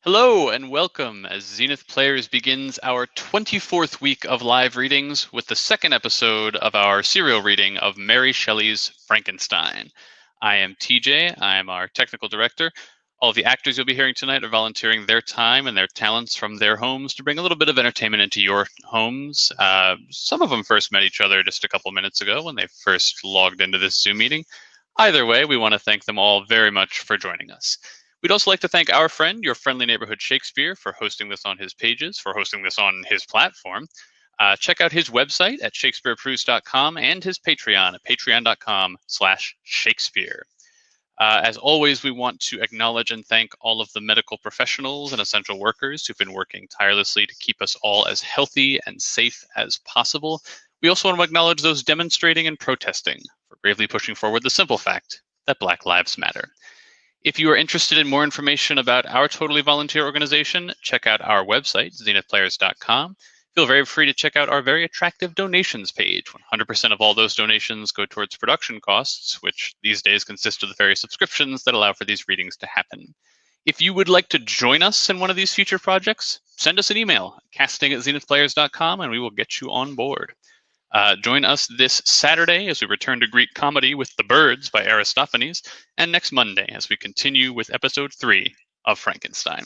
Hello and welcome as Zenith Players begins our 24th week of live readings with the second episode of our serial reading of Mary Shelley's Frankenstein. I am TJ, I am our technical director. All of the actors you'll be hearing tonight are volunteering their time and their talents from their homes to bring a little bit of entertainment into your homes. Some of them first met each other just a couple minutes ago when they first logged into this Zoom meeting. Either way, we want to thank them all very much for joining us. We'd also like to thank our friend, your friendly neighborhood Shakespeare, for hosting this on his pages, for hosting this on his platform. Check out his website at shakespeareproust.com and his Patreon at patreon.com/Shakespeare. As always, we want to acknowledge and thank all of the medical professionals and essential workers who've been working tirelessly to keep us all as healthy and safe as possible. We also want to acknowledge those demonstrating and protesting for bravely pushing forward the simple fact that Black Lives Matter. If you are interested in more information about our totally volunteer organization, check out our website, zenithplayers.com. Feel very free to check out our very attractive donations page. 100% of all those donations go towards production costs, which these days consist of the various subscriptions that allow for these readings to happen. If you would like to join us in one of these future projects, send us an email, casting@zenithplayers.com, and we will get you on board. Join us this Saturday as we return to Greek comedy with The Birds by Aristophanes, and next Monday as we continue with episode 3 of Frankenstein.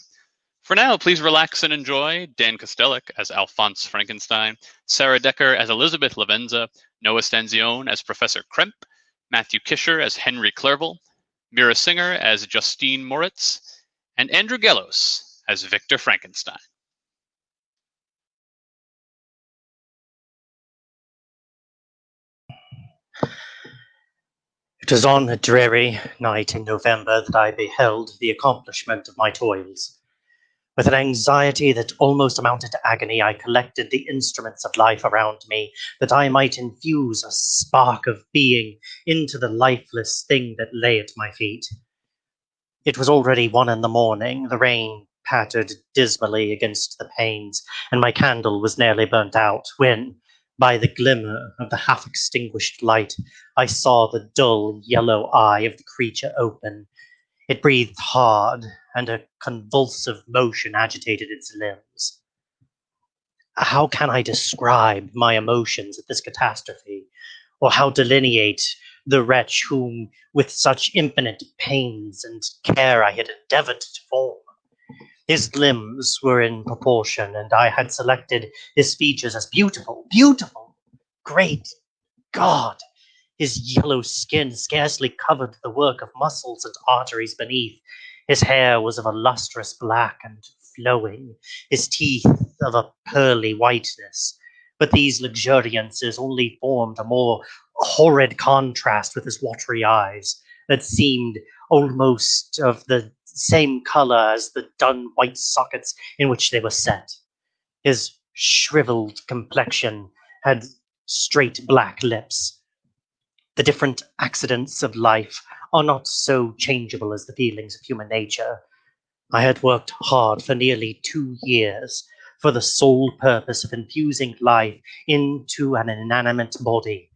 For now, please relax and enjoy Dan Kostelik as Alphonse Frankenstein, Sarah Decker as Elizabeth Lavenza, Noah Stanzione as Professor Kremp, Matthew Kisher as Henry Clerval, Mira Singer as Justine Moritz, and Andrew Gelos as Victor Frankenstein. It was on a dreary night in November that I beheld the accomplishment of my toils. With an anxiety that almost amounted to agony, I collected the instruments of life around me, that I might infuse a spark of being into the lifeless thing that lay at my feet. It was already 1 a.m. The rain pattered dismally against the panes, and my candle was nearly burnt out, when, by the glimmer of the half-extinguished light, I saw the dull yellow eye of the creature open. It breathed hard, and a convulsive motion agitated its limbs. How can I describe my emotions at this catastrophe, or how delineate the wretch whom, with such infinite pains and care, I had endeavored to form? His limbs were in proportion, and I had selected his features as beautiful. Great God! His yellow skin scarcely covered the work of muscles and arteries beneath. His hair was of a lustrous black and flowing, his teeth of a pearly whiteness. But these luxuriances only formed a more horrid contrast with his watery eyes, that seemed almost of the same color as the dun white sockets in which they were set. His shriveled complexion had straight black lips. The different accidents of life are not so changeable as the feelings of human nature. I had worked hard for nearly 2 years for the sole purpose of infusing life into an inanimate body.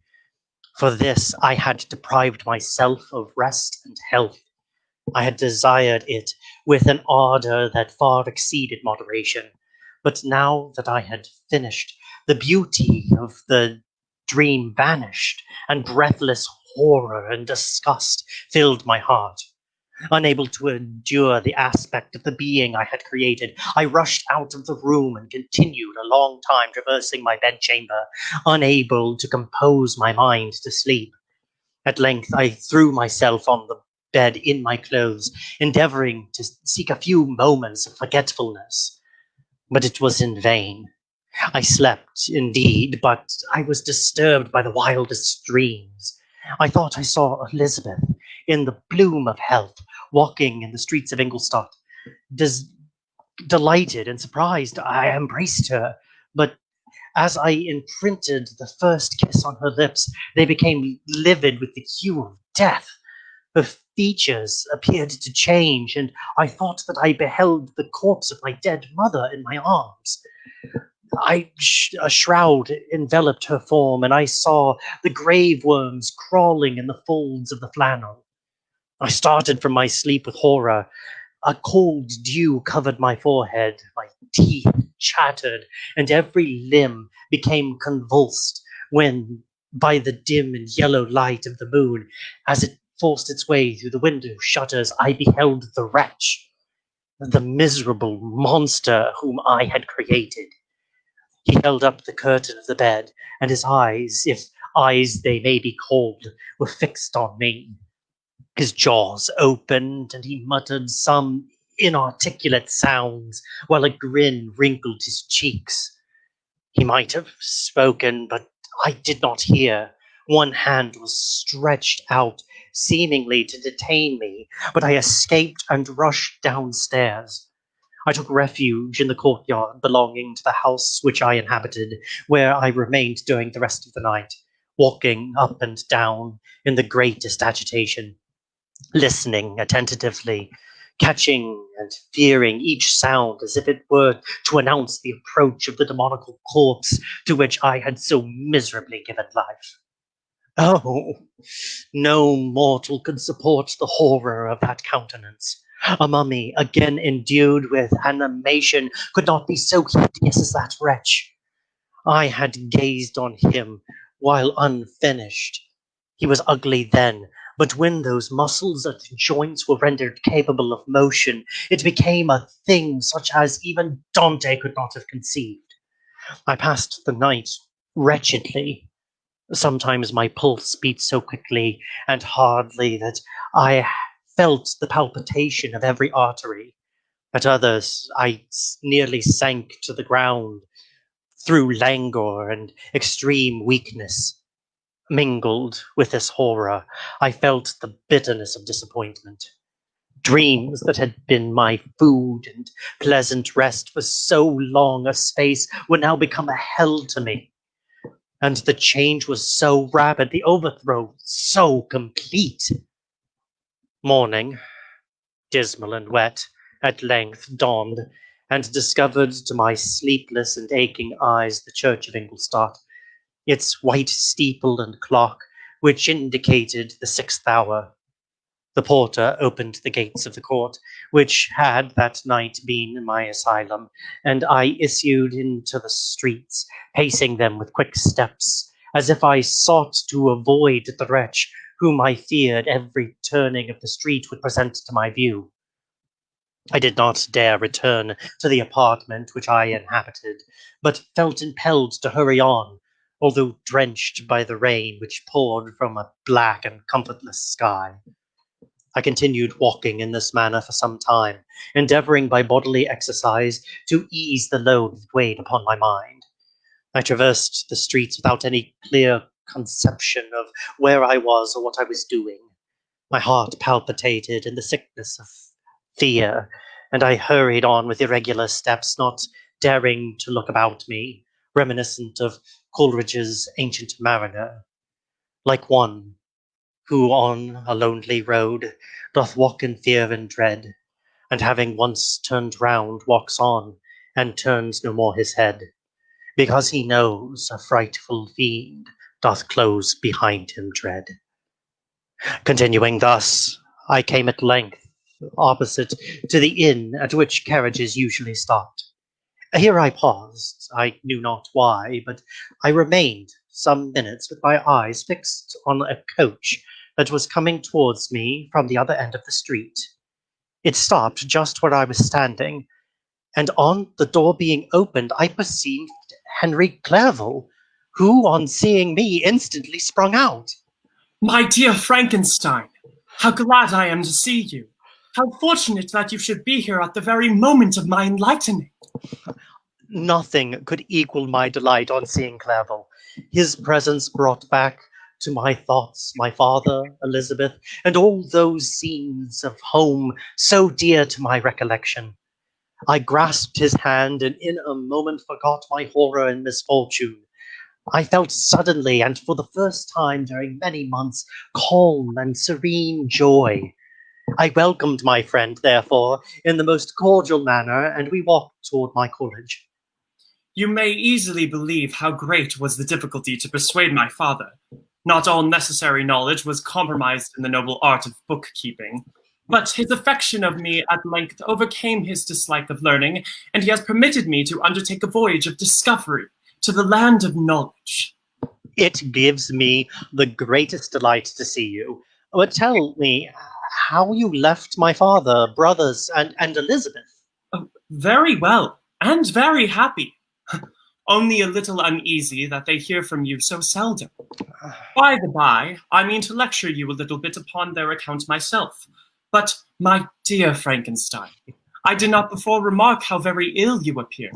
For this I had deprived myself of rest and health. I had desired it with an ardor that far exceeded moderation. But now that I had finished, the beauty of the dream vanished, and breathless horror and disgust filled my heart. Unable to endure the aspect of the being I had created, I rushed out of the room and continued a long time traversing my bedchamber, unable to compose my mind to sleep. At length I threw myself on the bed in my clothes, endeavoring to seek a few moments of forgetfulness. But it was in vain. I slept, indeed, but I was disturbed by the wildest dreams. I thought I saw Elizabeth, in the bloom of health, walking in the streets of Ingolstadt. Delighted and surprised, I embraced her, but as I imprinted the first kiss on her lips, they became livid with the hue of death. Her features appeared to change, and I thought that I beheld the corpse of my dead mother in my arms. A shroud enveloped her form, and I saw the grave worms crawling in the folds of the flannel. I started from my sleep with horror. A cold dew covered my forehead, my teeth chattered, and every limb became convulsed when, by the dim and yellow light of the moon, as it forced its way through the window shutters, I beheld the wretch, the miserable monster whom I had created. He held up the curtain of the bed, and his eyes, if eyes they may be called, were fixed on me. His jaws opened, and he muttered some inarticulate sounds, while a grin wrinkled his cheeks. He might have spoken, but I did not hear. One hand was stretched out, seemingly to detain me, but I escaped and rushed downstairs. I took refuge in the courtyard belonging to the house which I inhabited, where I remained during the rest of the night, walking up and down in the greatest agitation, listening attentively, catching and fearing each sound as if it were to announce the approach of the demoniacal corpse to which I had so miserably given life. Oh, no mortal could support the horror of that countenance. A mummy, again endued with animation, could not be so hideous as that wretch. I had gazed on him while unfinished. He was ugly then, but when those muscles and joints were rendered capable of motion, it became a thing such as even Dante could not have conceived. I passed the night wretchedly. Sometimes my pulse beat so quickly and hardly that I felt the palpitation of every artery. At others, I nearly sank to the ground through languor and extreme weakness. Mingled with this horror, I felt the bitterness of disappointment. Dreams that had been my food and pleasant rest for so long a space would now become a hell to me. And the change was so rapid, the overthrow so complete. Morning, dismal and wet, at length dawned, and discovered to my sleepless and aching eyes the church of Ingolstadt, its white steeple and clock, which indicated the 6th hour. The porter opened the gates of the court, which had that night been my asylum, and I issued into the streets, pacing them with quick steps, as if I sought to avoid the wretch whom I feared every turning of the street would present to my view. I did not dare return to the apartment which I inhabited, but felt impelled to hurry on, although drenched by the rain which poured from a black and comfortless sky. I continued walking in this manner for some time, endeavoring by bodily exercise to ease the load that weighed upon my mind. I traversed the streets without any clear conception of where I was or what I was doing. My heart palpitated in the sickness of fear, and I hurried on with irregular steps, not daring to look about me, reminiscent of Coleridge's Ancient Mariner, like one who on a lonely road doth walk in fear and dread, and having once turned round walks on, and turns no more his head, because he knows a frightful fiend doth close behind him dread. Continuing thus, I came at length opposite to the inn at which carriages usually stopped. Here I paused, I knew not why, but I remained some minutes with my eyes fixed on a coach that was coming towards me from the other end of the street. It stopped just where I was standing, and on the door being opened, I perceived Henry Clerval, who, on seeing me, instantly sprung out. My dear Frankenstein, how glad I am to see you. How fortunate that you should be here at the very moment of my enlightening. Nothing could equal my delight on seeing Clerval. His presence brought back to my thoughts my father, Elizabeth, and all those scenes of home so dear to my recollection. I grasped his hand and in a moment forgot my horror and misfortune. I felt suddenly, and for the first time during many months, calm and serene joy. I welcomed my friend, therefore, in the most cordial manner, and we walked toward my college. You may easily believe how great was the difficulty to persuade my father. Not all necessary knowledge was compromised in the noble art of bookkeeping. But his affection of me at length overcame his dislike of learning, and he has permitted me to undertake a voyage of discovery to the land of knowledge. It gives me the greatest delight to see you. But tell me how you left my father, brothers, and Elizabeth. Oh, very well, and very happy. Only a little uneasy that they hear from you so seldom. By the by, I mean to lecture you a little bit upon their account myself. But, my dear Frankenstein, I did not before remark how very ill you appear.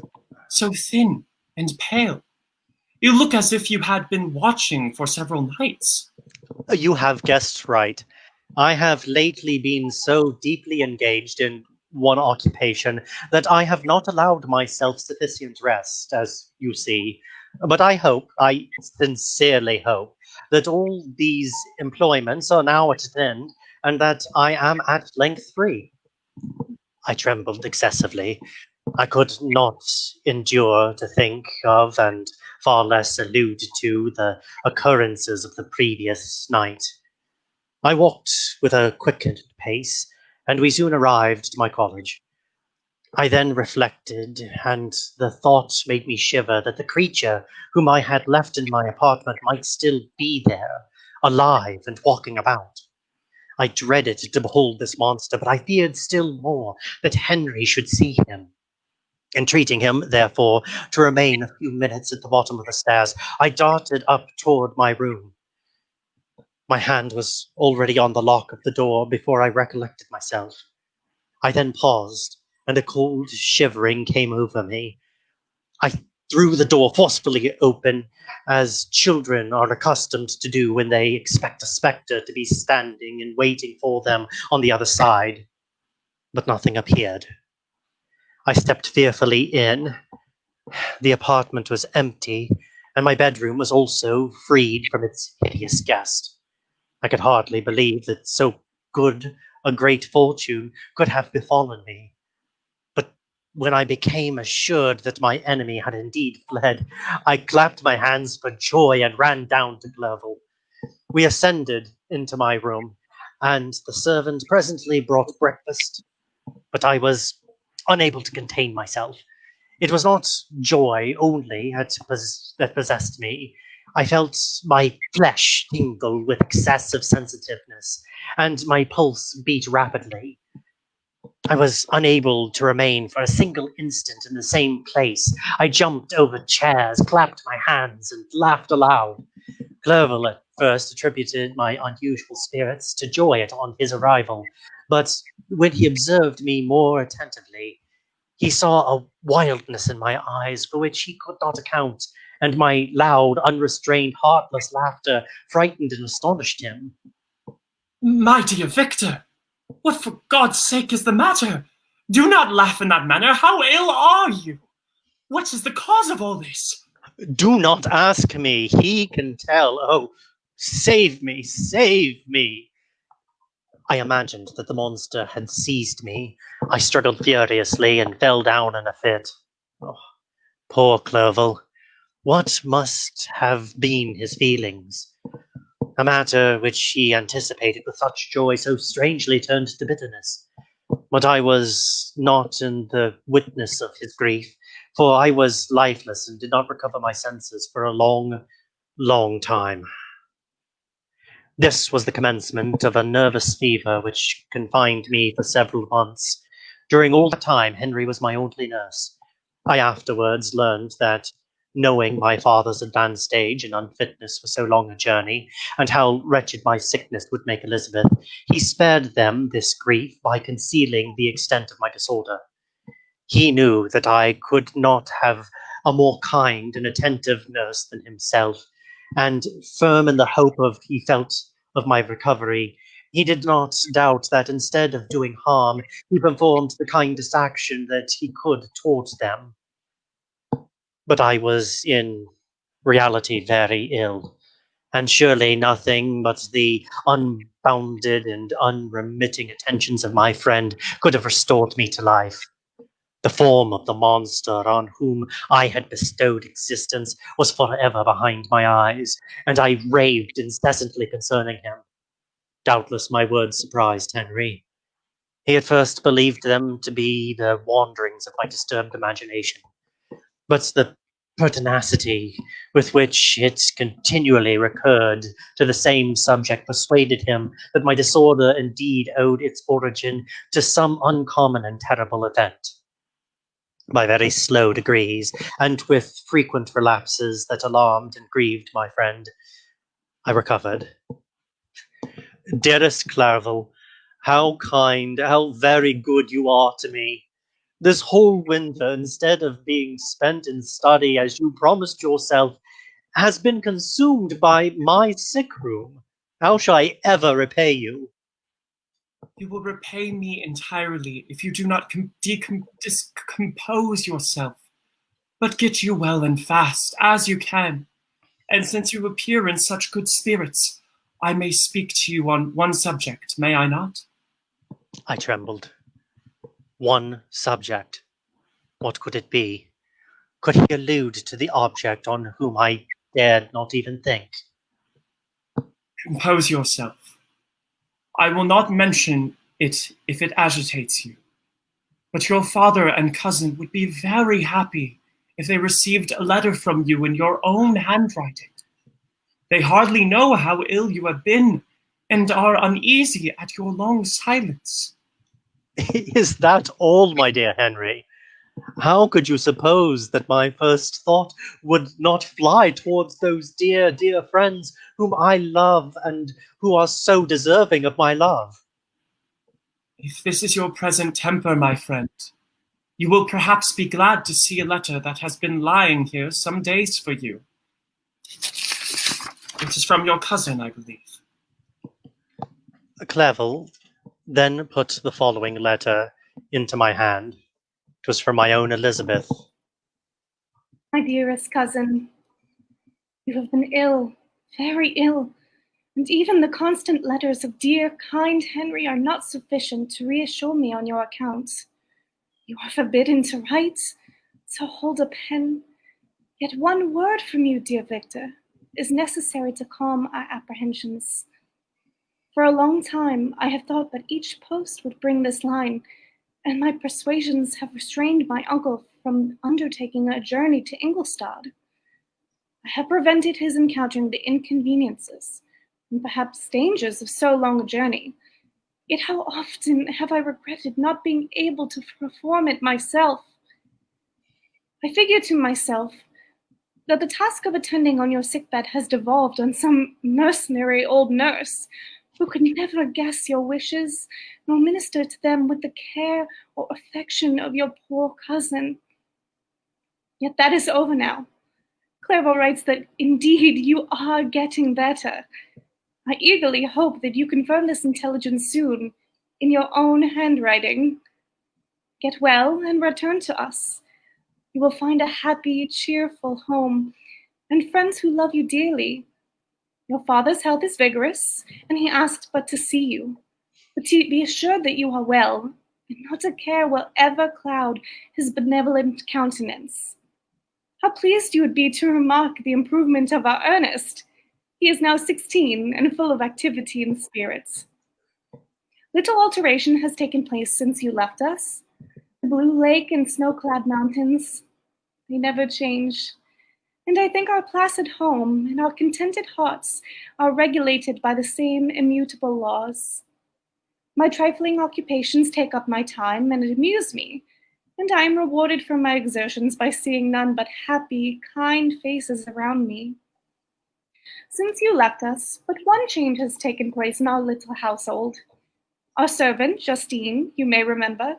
So thin and pale. You look as if you had been watching for several nights. You have guessed right. I have lately been so deeply engaged in one occupation that I have not allowed myself sufficient rest, as you see. But I sincerely hope, that all these employments are now at an end, and that I am at length free. I trembled excessively. I could not endure to think of, and far less allude to, the occurrences of the previous night. I walked with a quickened pace, and we soon arrived at my college. I then reflected, and the thought made me shiver, that the creature whom I had left in my apartment might still be there, alive and walking about. I dreaded to behold this monster, but I feared still more that Henry should see him. Entreating him, therefore, to remain a few minutes at the bottom of the stairs, I darted up toward my room. My hand was already on the lock of the door before I recollected myself. I then paused, and a cold shivering came over me. I threw the door forcefully open, as children are accustomed to do when they expect a spectre to be standing and waiting for them on the other side. But nothing appeared. I stepped fearfully in. The apartment was empty, and my bedroom was also freed from its hideous guest. I could hardly believe that so good a great fortune could have befallen me. But when I became assured that my enemy had indeed fled, I clapped my hands for joy and ran down to Clerval. We ascended into my room, and the servant presently brought breakfast, but I was unable to contain myself. It was not joy only that possessed me. I felt my flesh tingle with excessive sensitiveness, and my pulse beat rapidly. I was unable to remain for a single instant in the same place. I jumped over chairs, clapped my hands, and laughed aloud. Clerval at first attributed my unusual spirits to joy on his arrival, but when he observed me more attentively, he saw a wildness in my eyes for which he could not account, and my loud, unrestrained, heartless laughter frightened and astonished him. My dear Victor, what for God's sake is the matter? Do not laugh in that manner. How ill are you? What is the cause of all this? Do not ask me. He can tell. Oh, save me, save me. I imagined that the monster had seized me. I struggled furiously and fell down in a fit. Oh, poor Clerval. What must have been his feelings? A matter which he anticipated with such joy so strangely turned to bitterness. But I was not in the witness of his grief, for I was lifeless and did not recover my senses for a long, long time. This was the commencement of a nervous fever which confined me for several months. During all that time, Henry was my only nurse. I afterwards learned that, knowing my father's advanced age and unfitness for so long a journey, and how wretched my sickness would make Elizabeth, he spared them this grief by concealing the extent of my disorder. He knew that I could not have a more kind and attentive nurse than himself, and firm in the hope he felt of my recovery, he did not doubt that instead of doing harm, he performed the kindest action that he could towards them. But I was in reality very ill, and surely nothing but the unbounded and unremitting attentions of my friend could have restored me to life. The form of the monster on whom I had bestowed existence was forever behind my eyes, and I raved incessantly concerning him. Doubtless my words surprised Henry. He at first believed them to be the wanderings of my disturbed imagination, but the pertinacity with which it continually recurred to the same subject persuaded him that my disorder indeed owed its origin to some uncommon and terrible event. By very slow degrees, and with frequent relapses that alarmed and grieved my friend, I recovered. Dearest Clerval, how kind, how very good you are to me. This whole winter, instead of being spent in study as you promised yourself, has been consumed by my sick room. How shall I ever repay you? You will repay me entirely if you do not discompose yourself, but get you well and fast as you can. And since you appear in such good spirits, I may speak to you on one subject, may I not? I trembled. One subject. What could it be? Could he allude to the object on whom I dared not even think? Compose yourself. I will not mention it if it agitates you, but your father and cousin would be very happy if they received a letter from you in your own handwriting. They hardly know how ill you have been and are uneasy at your long silence. Is that all, my dear Henry? How could you suppose that my first thought would not fly towards those dear, dear friends whom I love and who are so deserving of my love? If this is your present temper, my friend, you will perhaps be glad to see a letter that has been lying here some days for you. It is from your cousin, I believe. Clerval then put the following letter into my hand. It was from my own Elizabeth. My dearest cousin, you have been ill, very ill, and even the constant letters of dear, kind Henry are not sufficient to reassure me on your account. You are forbidden to write, so hold a pen. Yet one word from you, dear Victor, is necessary to calm our apprehensions. For a long time, I have thought that each post would bring this line, and my persuasions have restrained my uncle from undertaking a journey to Ingolstadt. I have prevented his encountering the inconveniences and perhaps dangers of so long a journey. Yet how often have I regretted not being able to perform it myself? I figure to myself that the task of attending on your sickbed has devolved on some mercenary old nurse who could never guess your wishes nor minister to them with the care or affection of your poor cousin. Yet that is over now. Clerval writes that indeed you are getting better. I eagerly hope that you confirm this intelligence soon in your own handwriting. Get well and return to us. You will find a happy, cheerful home and friends who love you dearly. Your father's health is vigorous, and he asked but to see you. But to be assured that you are well, and not a care will ever cloud his benevolent countenance. How pleased you would be to remark the improvement of our Ernest. He is now 16 and full of activity and spirits. Little alteration has taken place since you left us. The blue lake and snow-clad mountains, they never change. And I think our placid home and our contented hearts are regulated by the same immutable laws. My trifling occupations take up my time and amuse me, and I am rewarded for my exertions by seeing none but happy, kind faces around me. Since you left us, but one change has taken place in our little household. Our servant, Justine, you may remember,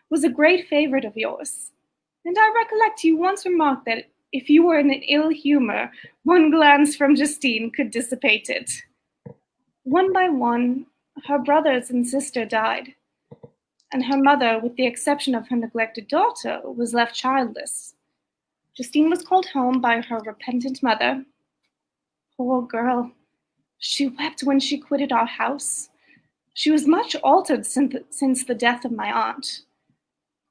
was a great favorite of yours, and I recollect you once remarked that if you were in an ill humor, one glance from Justine could dissipate it. One by one, her brothers and sister died, and her mother, with the exception of her neglected daughter, was left childless. Justine was called home by her repentant mother. Poor girl, she wept when she quitted our house. She was much altered since the death of my aunt.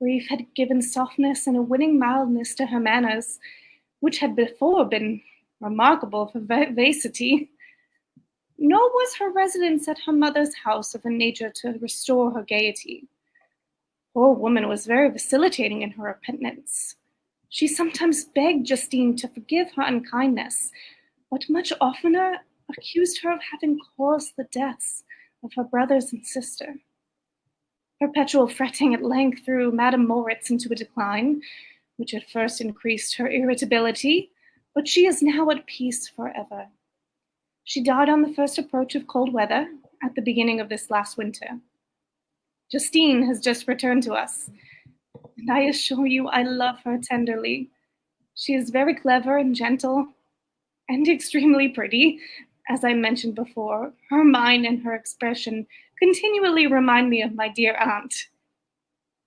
Grief had given softness and a winning mildness to her manners, which had before been remarkable for vivacity. Nor was her residence at her mother's house of a nature to restore her gaiety. poor woman was very vacillating in her repentance. She sometimes begged Justine to forgive her unkindness, but much oftener accused her of having caused the deaths of her brothers and sister. Perpetual fretting at length threw Madame Moritz into a decline, which at first increased her irritability, but she is now at peace forever. She died on the first approach of cold weather at the beginning of this last winter. Justine has just returned to us, and I assure you I love her tenderly. She is very clever and gentle, and extremely pretty. As I mentioned before, her mind and her expression continually remind me of my dear aunt.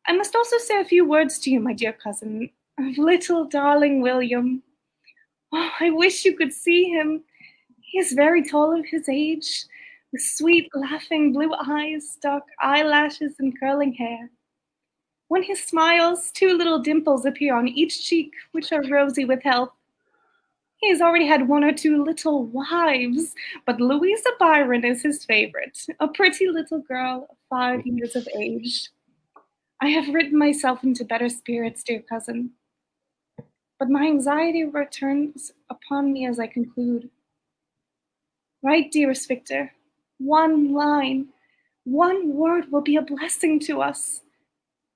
I must also say a few words to you, my dear cousin, of little darling William. Oh, I wish you could see him. He is very tall of his age, with sweet, laughing blue eyes, dark eyelashes, and curling hair. When he smiles, 2 little dimples appear on each cheek, which are rosy with health. He has already had 1 or 2 little wives, but Louisa Byron is his favorite, a pretty little girl of 5 years of age. I have written myself into better spirits, dear cousin, but my anxiety returns upon me as I conclude. Write, dearest Victor. 1 line, 1 word will be a blessing to us.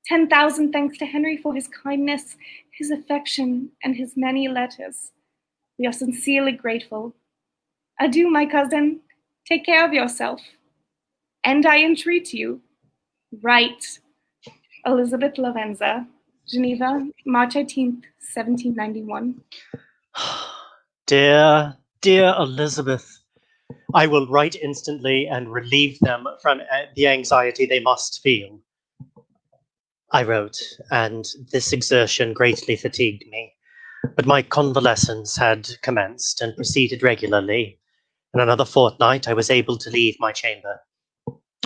10,000 thanks to Henry for his kindness, his affection, and his many letters. We are sincerely grateful. Adieu, my cousin. Take care of yourself. And I entreat you, write. Elizabeth Lavenza, Geneva, March 18th, 1791. Dear, dear Elizabeth, I will write instantly and relieve them from the anxiety they must feel. I wrote, and this exertion greatly fatigued me, but my convalescence had commenced and proceeded regularly. In another fortnight, I was able to leave my chamber.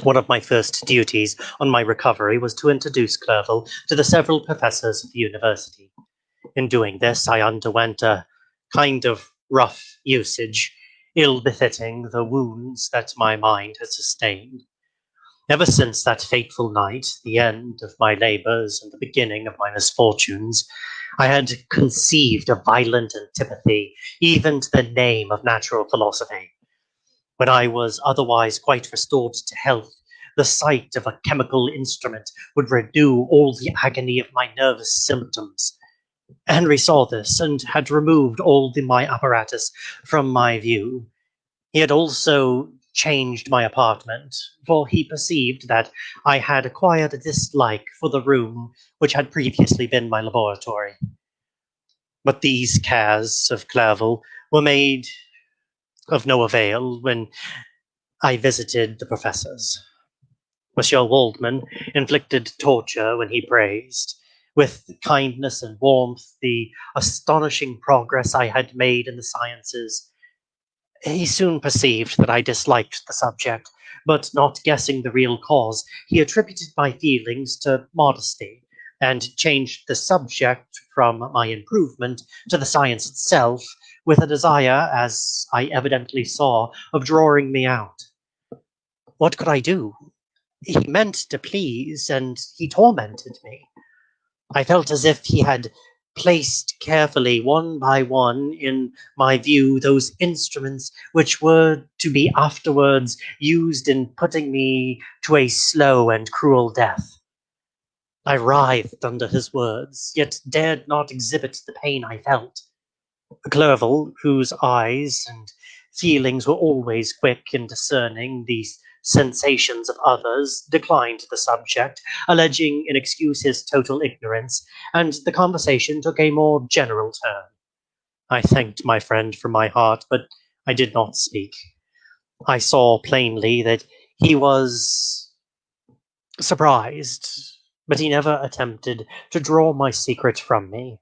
One of my first duties on my recovery was to introduce Clerval to the several professors of the university. In doing this, I underwent a kind of rough usage, ill-befitting the wounds that my mind had sustained. Ever since that fateful night, the end of my labors and the beginning of my misfortunes, I had conceived a violent antipathy even to the name of natural philosophy. When I was otherwise quite restored to health, the sight of a chemical instrument would renew all the agony of my nervous symptoms. Henry saw this and had removed all my apparatus from my view. He had also changed my apartment, for he perceived that I had acquired a dislike for the room which had previously been my laboratory. But these cares of Clerval were made of no avail when I visited the professors. Monsieur Waldman inflicted torture when he praised, with kindness and warmth, the astonishing progress I had made in the sciences. He soon perceived that I disliked the subject, but not guessing the real cause, he attributed my feelings to modesty, and changed the subject from my improvement to the science itself, with a desire, as I evidently saw, of drawing me out. What could I do? He meant to please, and he tormented me. I felt as if he had placed carefully, one by one, in my view, those instruments which were to be afterwards used in putting me to a slow and cruel death. I writhed under his words, yet dared not exhibit the pain I felt. Clerval, whose eyes and feelings were always quick in discerning the sensations of others, declined the subject, alleging in excuse his total ignorance, and the conversation took a more general turn. I thanked my friend from my heart, but I did not speak. I saw plainly that he was surprised, but he never attempted to draw my secret from me.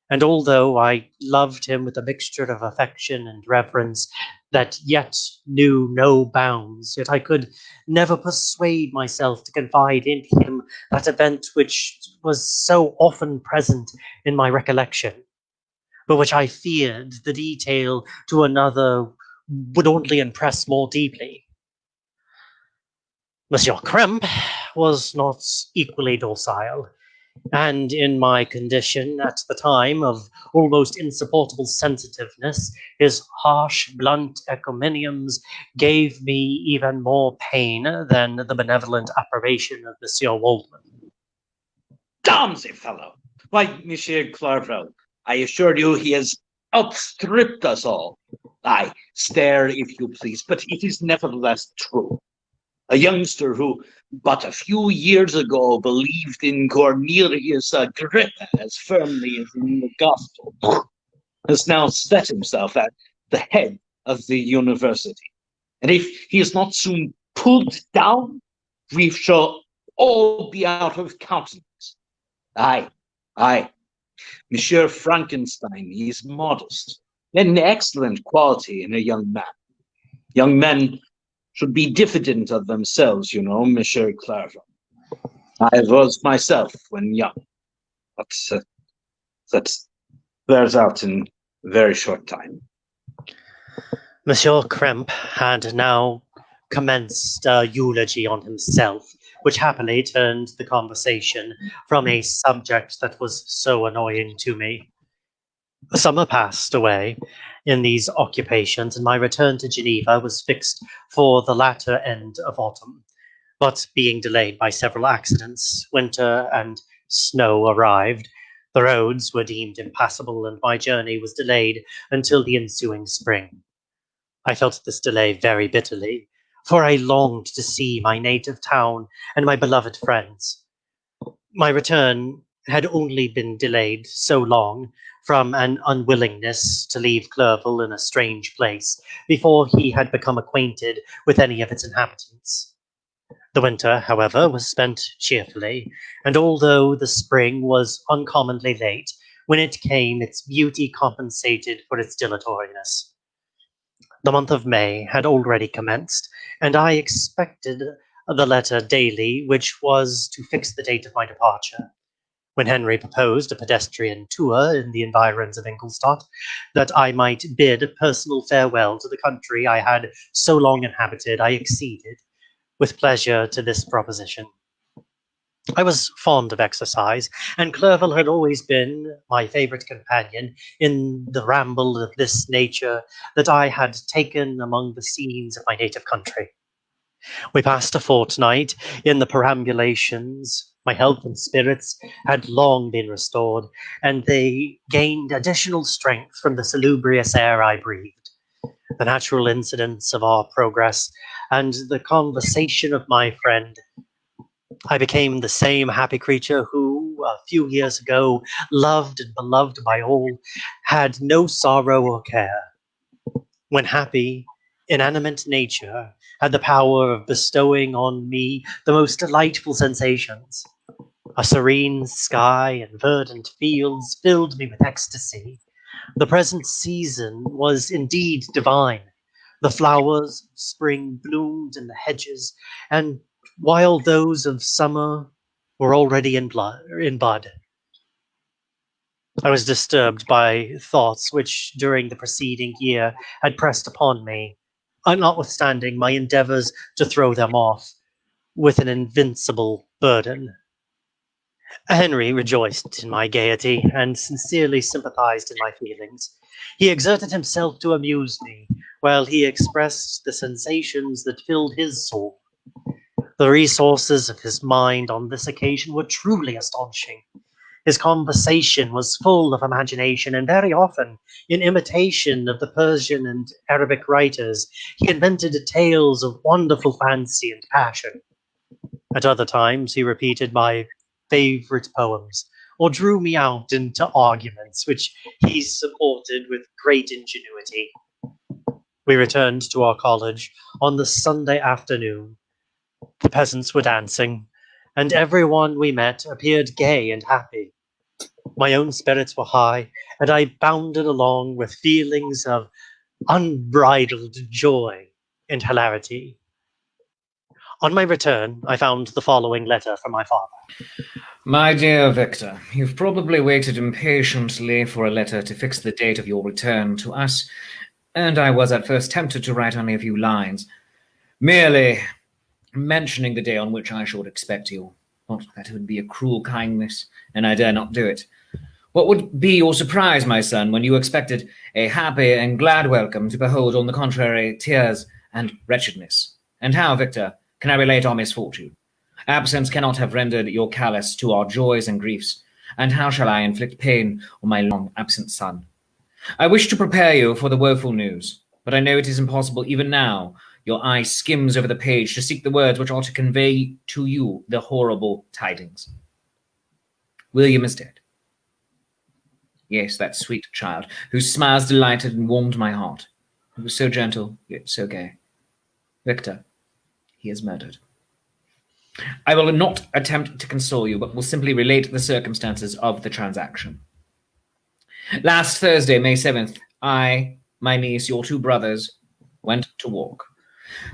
And although I loved him with a mixture of affection and reverence that yet knew no bounds, yet I could never persuade myself to confide in him that event which was so often present in my recollection, but which I feared the detail to another would only impress more deeply. Monsieur Krempe was not equally docile, and in my condition at the time of almost insupportable sensitiveness, his harsh, blunt encomiums gave me even more pain than the benevolent approbation of Monsieur Waldman. Damn the fellow! Why, Monsieur Clerval, I assure you he has outstripped us all. Aye, stare if you please, but it is nevertheless true. A youngster who, but a few years ago, believed in Cornelius Agrippa as firmly as in the gospel, has now set himself at the head of the university. And if he is not soon pulled down, we shall all be out of countenance. Aye, Monsieur Frankenstein is modest, an excellent quality in a young man. Young men should be diffident of themselves, you know, Monsieur Clerval. I was myself when young, but that wears out in a very short time. Monsieur Kremp had now commenced a eulogy on himself, which happily turned the conversation from a subject that was so annoying to me. Summer passed away in these occupations, and my return to Geneva was fixed for the latter end of autumn. But being delayed by several accidents, winter and snow arrived. The roads were deemed impassable, and my journey was delayed until the ensuing spring. I felt this delay very bitterly, for I longed to see my native town and my beloved friends. My return had only been delayed so long from an unwillingness to leave Clerval in a strange place before he had become acquainted with any of its inhabitants. The winter, however, was spent cheerfully, and although the spring was uncommonly late, when it came its beauty compensated for its dilatoriness. The month of May had already commenced, and I expected the letter daily which was to fix the date of my departure. When Henry proposed a pedestrian tour in the environs of Ingolstadt, that I might bid a personal farewell to the country I had so long inhabited, I acceded with pleasure to this proposition. I was fond of exercise, and Clerval had always been my favourite companion in the ramble of this nature that I had taken among the scenes of my native country. We passed a fortnight in the perambulations. My health and spirits had long been restored, and they gained additional strength from the salubrious air I breathed. The natural incidents of our progress and the conversation of my friend, I became the same happy creature who, a few years ago, loved and beloved by all, had no sorrow or care. When happy, inanimate nature had the power of bestowing on me the most delightful sensations. A serene sky and verdant fields filled me with ecstasy. The present season was indeed divine. The flowers of spring bloomed in the hedges, and while those of summer were already in bud. I was disturbed by thoughts which during the preceding year had pressed upon me, notwithstanding my endeavours to throw them off with an invincible burden. Henry rejoiced in my gaiety and sincerely sympathized in my feelings. He exerted himself to amuse me, while he expressed the sensations that filled his soul. The resources of his mind on this occasion were truly astonishing. His conversation was full of imagination, and very often, in imitation of the Persian and Arabic writers, he invented tales of wonderful fancy and passion. At other times, he repeated my favorite poems, or drew me out into arguments which he supported with great ingenuity. We returned to our college on the Sunday afternoon. The peasants were dancing, and everyone we met appeared gay and happy. My own spirits were high, and I bounded along with feelings of unbridled joy and hilarity. On my return, I found the following letter from my father. My dear Victor, you've probably waited impatiently for a letter to fix the date of your return to us, and I was at first tempted to write only a few lines, merely mentioning the day on which I should expect you. Not that it would be a cruel kindness, and I dare not do it. What would be your surprise, my son, when you expected a happy and glad welcome to behold, on the contrary, tears and wretchedness? And how, Victor, can I relate our misfortune? Absence cannot have rendered your callous to our joys and griefs, and how shall I inflict pain on my long-absent son? I wish to prepare you for the woeful news, but I know it is impossible even now. Your eye skims over the page to seek the words which ought to convey to you the horrible tidings. William is dead. Yes, that sweet child, whose smiles delighted and warmed my heart. He was so gentle, yet so gay. Victor, he is murdered. I will not attempt to console you, but will simply relate the circumstances of the transaction. Last Thursday, May 7th, I, my niece, your two brothers, went to walk.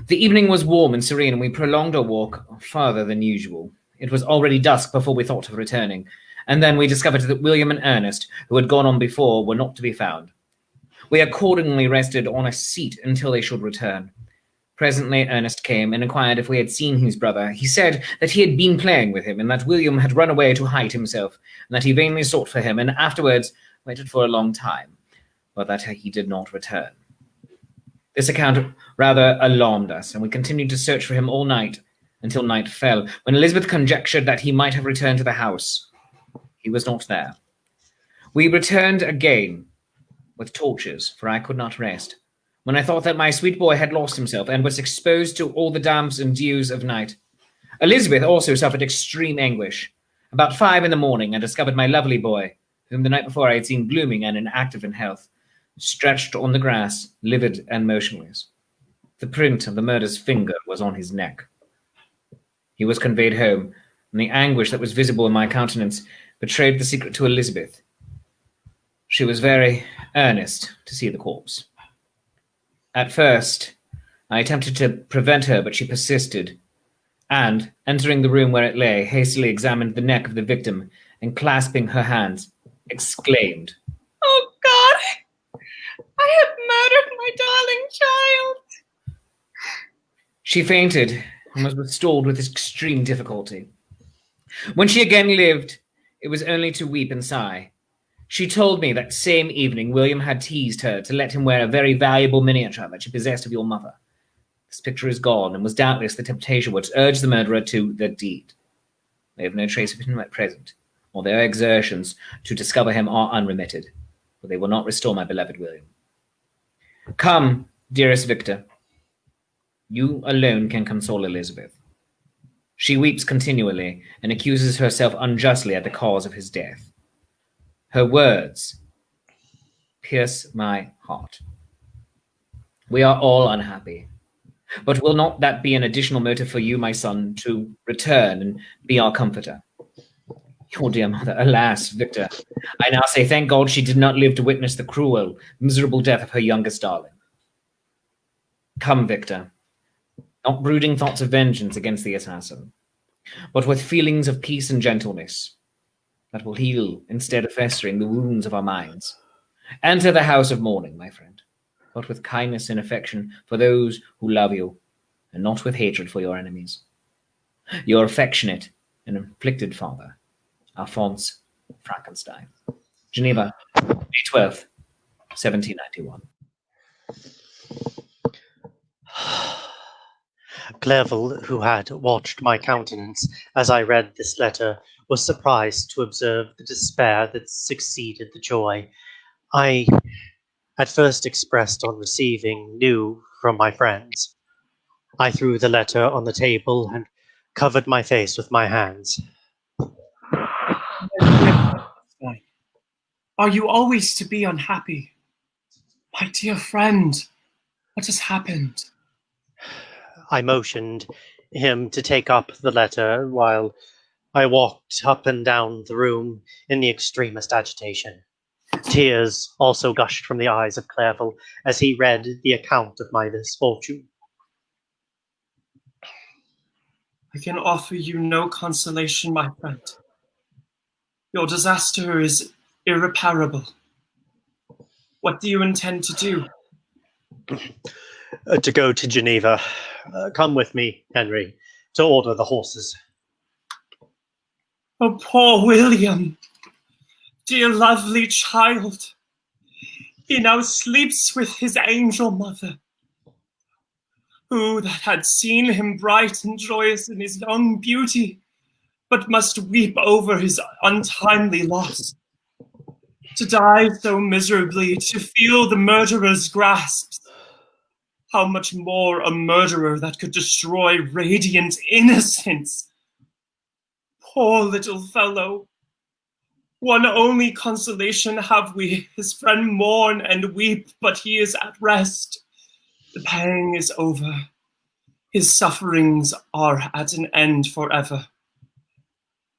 The evening was warm and serene, and we prolonged our walk farther than usual. It was already dusk before we thought of returning, and then we discovered that William and Ernest, who had gone on before, were not to be found. We accordingly rested on a seat until they should return. Presently Ernest came and inquired if we had seen his brother. He said that he had been playing with him, and that William had run away to hide himself, and that he vainly sought for him, and afterwards waited for a long time, but that he did not return. This account rather alarmed us, and we continued to search for him all night until night fell, when Elizabeth conjectured that he might have returned to the house. He was not there. We returned again with torches, for I could not rest, when I thought that my sweet boy had lost himself and was exposed to all the damps and dews of night. Elizabeth also suffered extreme anguish. About 5 in the morning, I discovered my lovely boy, whom the night before I had seen blooming and inactive in health, stretched on the grass, livid and motionless. The print of the murderer's finger was on his neck. He was conveyed home, and the anguish that was visible in my countenance betrayed the secret to Elizabeth. She was very earnest to see the corpse. At first, I attempted to prevent her, but she persisted, and, entering the room where it lay, hastily examined the neck of the victim, and clasping her hands, exclaimed, "Oh, God! I have murdered my darling child!" She fainted and was restored with extreme difficulty. When she again lived, it was only to weep and sigh. She told me that same evening William had teased her to let him wear a very valuable miniature that she possessed of your mother. This picture is gone, and was doubtless the temptation which urged the murderer to the deed. They have no trace of him at present, or their exertions to discover him are unremitted, but they will not restore my beloved William. Come, dearest Victor. You alone can console Elizabeth. She weeps continually and accuses herself unjustly at the cause of his death. Her words pierce my heart. We are all unhappy, but will not that be an additional motive for you, my son, to return and be our comforter? Your dear mother, alas, Victor, I now say thank God she did not live to witness the cruel, miserable death of her youngest darling. Come, Victor, not brooding thoughts of vengeance against the assassin, but with feelings of peace and gentleness that will heal instead of festering the wounds of our minds. Enter the house of mourning, my friend, but with kindness and affection for those who love you, and not with hatred for your enemies. Your affectionate and afflicted father, Alphonse Frankenstein. Geneva, May 12th, 1791. Clerval, who had watched my countenance as I read this letter, was surprised to observe the despair that succeeded the joy I at first expressed on receiving news from my friends. I threw the letter on the table and covered my face with my hands. Are you always to be unhappy? My dear friend, what has happened? I motioned him to take up the letter while I walked up and down the room in the extremest agitation. Tears also gushed from the eyes of Clerval as he read the account of my misfortune. I can offer you no consolation, my friend. Your disaster is irreparable. What do you intend to do? To go to Geneva. Come with me, Henry. to order the horses. Oh, poor William, dear lovely child. He now sleeps with his angel mother. Who that had seen him bright and joyous in his young beauty, but must weep over his untimely loss. To die so miserably, to feel the murderer's grasps. How much more a murderer that could destroy radiant innocence. Poor little fellow. One only consolation have we, his friend mourn and weep, but he is at rest. The pang is over. His sufferings are at an end forever.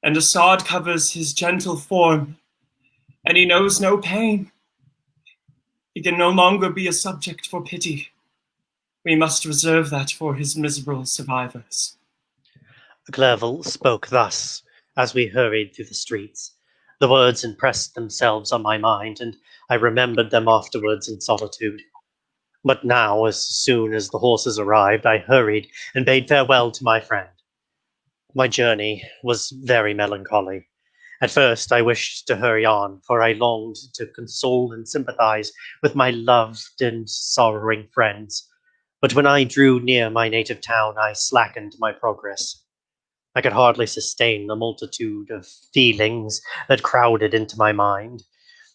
And a sod covers his gentle form, and he knows no pain. He can no longer be a subject for pity. We must reserve that for his miserable survivors. Clerval spoke thus as we hurried through the streets. The words impressed themselves on my mind, and I remembered them afterwards in solitude. But now, as soon as the horses arrived, I hurried and bade farewell to my friend. My journey was very melancholy. At first I wished to hurry on, for I longed to console and sympathize with my loved and sorrowing friends. But when I drew near my native town, I slackened my progress. I could hardly sustain the multitude of feelings that crowded into my mind.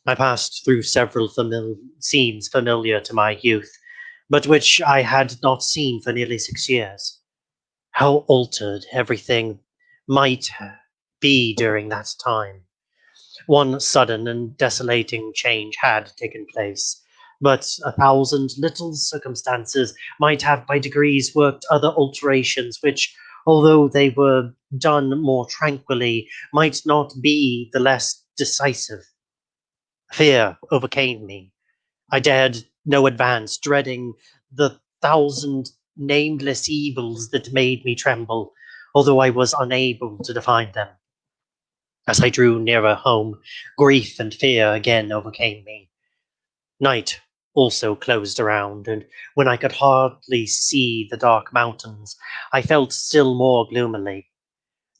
I passed through several scenes familiar to my youth, but which I had not seen for nearly 6 years. How altered everything might be during that time. One sudden and desolating change had taken place, but 1,000 little circumstances might have by degrees worked other alterations which, although they were done more tranquilly, might not be the less decisive. Fear overcame me. I dared no advance, dreading the 1,000 nameless evils that made me tremble, although I was unable to define them. As I drew nearer home, grief and fear again overcame me. Night also closed around, and when I could hardly see the dark mountains, I felt still more gloomily.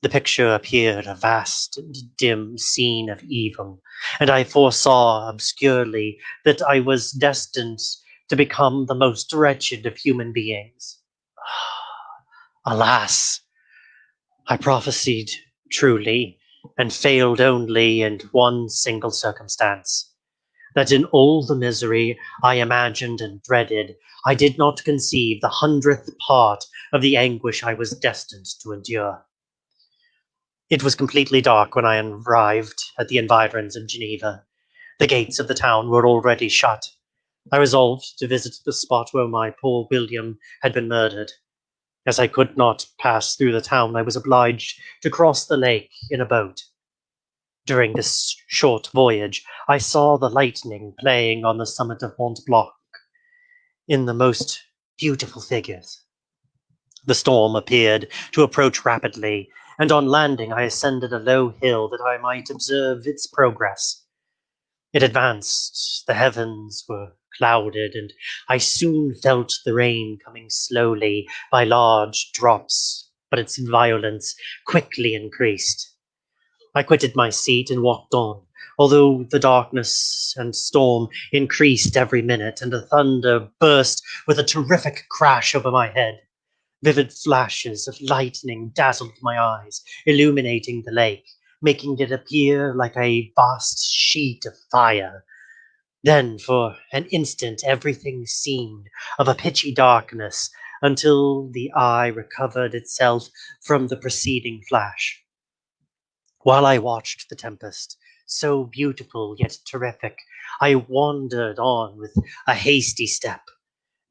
The picture appeared a vast and dim scene of evil, and I foresaw obscurely that I was destined to become the most wretched of human beings. Alas! I prophesied truly, and failed only in one single circumstance, that in all the misery I imagined and dreaded, I did not conceive the 100th part of the anguish I was destined to endure. It was completely dark when I arrived at the environs of Geneva. The gates of the town were already shut. I resolved to visit the spot where my poor William had been murdered. As I could not pass through the town, I was obliged to cross the lake in a boat. During this short voyage, I saw the lightning playing on the summit of Mont Blanc in the most beautiful figures. The storm appeared to approach rapidly, and on landing I ascended a low hill that I might observe its progress. It advanced, the heavens were clouded, and I soon felt the rain coming slowly by large drops, but its violence quickly increased. I quitted my seat and walked on, although the darkness and storm increased every minute, and the thunder burst with a terrific crash over my head. Vivid flashes of lightning dazzled my eyes, illuminating the lake, making it appear like a vast sheet of fire. Then, for an instant, everything seemed of a pitchy darkness, until the eye recovered itself from the preceding flash. While I watched the tempest, so beautiful yet terrific, I wandered on with a hasty step.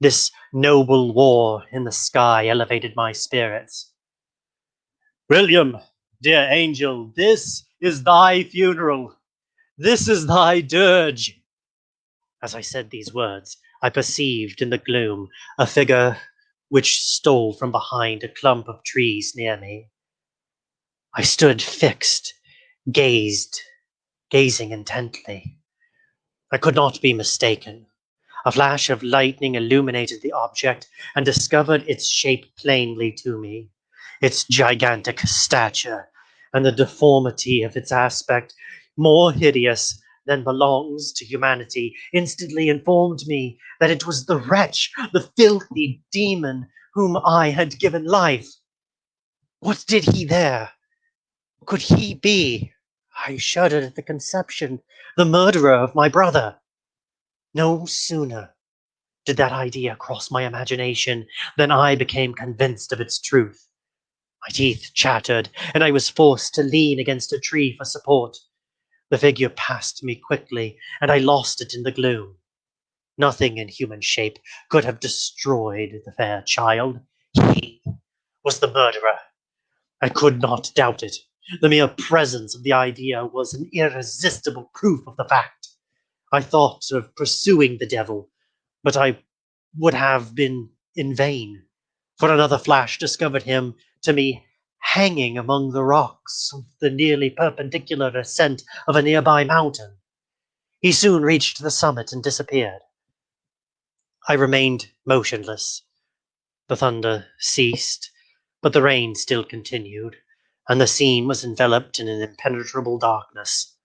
This noble war in the sky elevated my spirits. William, dear angel, this is thy funeral. This is thy dirge. As I said these words, I perceived in the gloom a figure which stole from behind a clump of trees near me. I stood fixed, gazing intently. I could not be mistaken. A flash of lightning illuminated the object and discovered its shape plainly to me. its gigantic stature, and the deformity of its aspect, more hideous than belongs to humanity, instantly informed me that it was the wretch, the filthy demon, whom I had given life. What did he there? Could he be, I shuddered at the conception, the murderer of my brother? No sooner did that idea cross my imagination than I became convinced of its truth. My teeth chattered, and I was forced to lean against a tree for support. The figure passed me quickly, and I lost it in the gloom. Nothing in human shape could have destroyed the fair child. He was the murderer. I could not doubt it. The mere presence of the idea was an irresistible proof of the fact. I thought of pursuing the devil, but I would have been in vain, for another flash discovered him to me hanging among the rocks of the nearly perpendicular ascent of a nearby mountain. He soon reached the summit and disappeared. I remained motionless. The thunder ceased, but the rain still continued, and the scene was enveloped in an impenetrable darkness.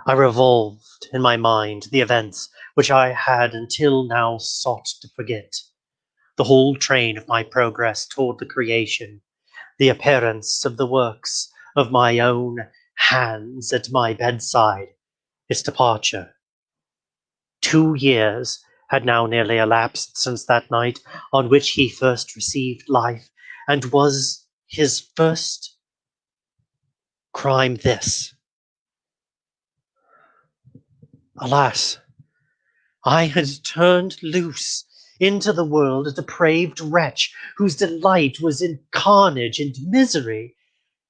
I revolved in my mind the events which I had until now sought to forget. The whole train of my progress toward the creation, the appearance of the works of my own hands at my bedside, its departure. 2 years had now nearly elapsed since that night on which he first received life, and was his first crime this? Alas, I had turned loose into the world a depraved wretch whose delight was in carnage and misery.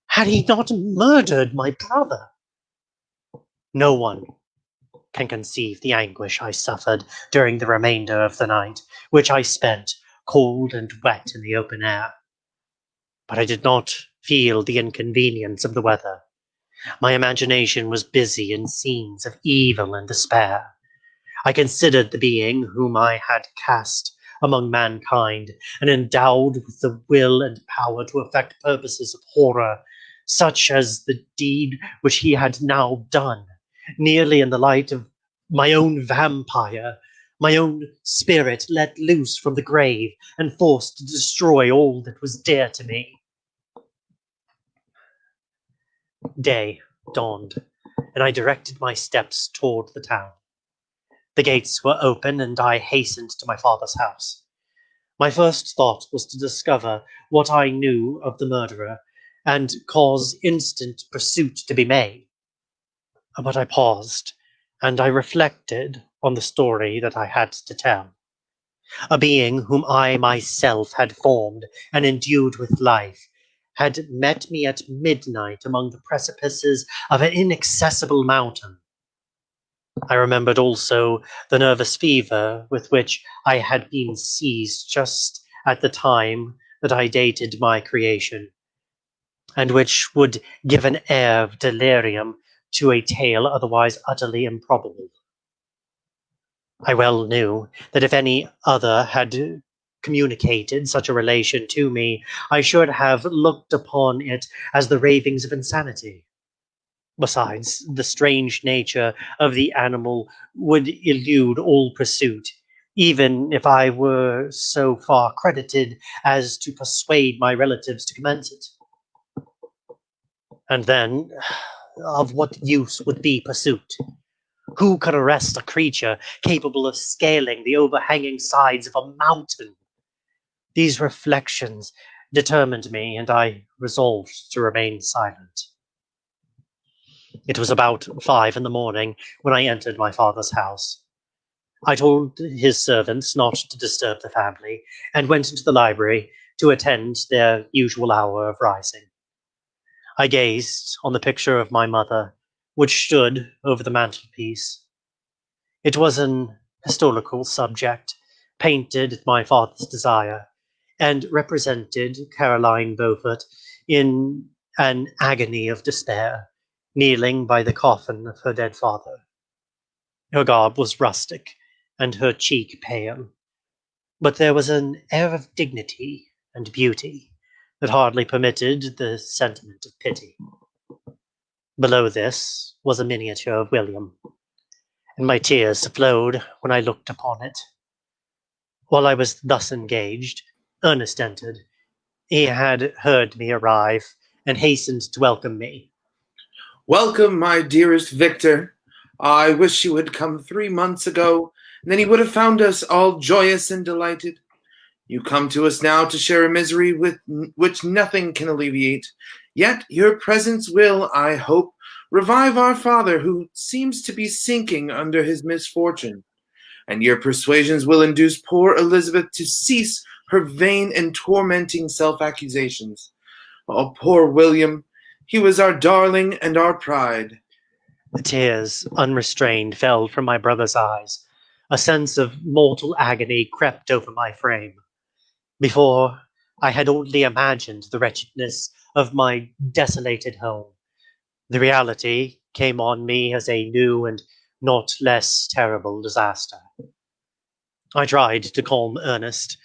Had he not murdered my brother? No one can conceive the anguish I suffered during the remainder of the night, which I spent cold and wet in the open air. But I did not feel the inconvenience of the weather. My imagination was busy in scenes of evil and despair. I considered the being whom I had cast among mankind and endowed with the will and power to effect purposes of horror, such as the deed which he had now done, nearly in the light of my own vampire, my own spirit let loose from the grave and forced to destroy all that was dear to me. Day dawned, and I directed my steps toward the town. The gates were open, and I hastened to my father's house. My first thought was to discover what I knew of the murderer, and cause instant pursuit to be made. But I paused, and I reflected on the story that I had to tell. A being whom I myself had formed and endued with life had met me at midnight among the precipices of an inaccessible mountain. I remembered also the nervous fever with which I had been seized just at the time that I dated my creation, and which would give an air of delirium to a tale otherwise utterly improbable. I well knew that if any other had communicated such a relation to me, I should have looked upon it as the ravings of insanity. Besides, the strange nature of the animal would elude all pursuit, even if I were so far credited as to persuade my relatives to commence it. And then, of what use would be pursuit? Who could arrest a creature capable of scaling the overhanging sides of a mountain? These reflections determined me, and I resolved to remain silent. It was about 5 in the morning when I entered my father's house. I told his servants not to disturb the family, and went into the library to attend their usual hour of rising. I gazed on the picture of my mother, which stood over the mantelpiece. It was an historical subject, painted at my father's desire, and represented Caroline Beaufort in an agony of despair, kneeling by the coffin of her dead father. Her garb was rustic, and her cheek pale, but there was an air of dignity and beauty, that hardly permitted the sentiment of pity. Below this was a miniature of William, and my tears flowed when I looked upon it. While I was thus engaged, Ernest entered. He had heard me arrive, and hastened to welcome me. Welcome, my dearest Victor. I wish you had come 3 months ago, and then you would have found us all joyous and delighted. You come to us now to share a misery with which nothing can alleviate. Yet your presence will, I hope, revive our father, who seems to be sinking under his misfortune. And your persuasions will induce poor Elizabeth to cease her vain and tormenting self-accusations. Oh, poor William! He was our darling and our pride. The tears, unrestrained, fell from my brother's eyes. A sense of mortal agony crept over my frame. Before, I had only imagined the wretchedness of my desolated home. The reality came on me as a new and not less terrible disaster. I tried to calm Ernest.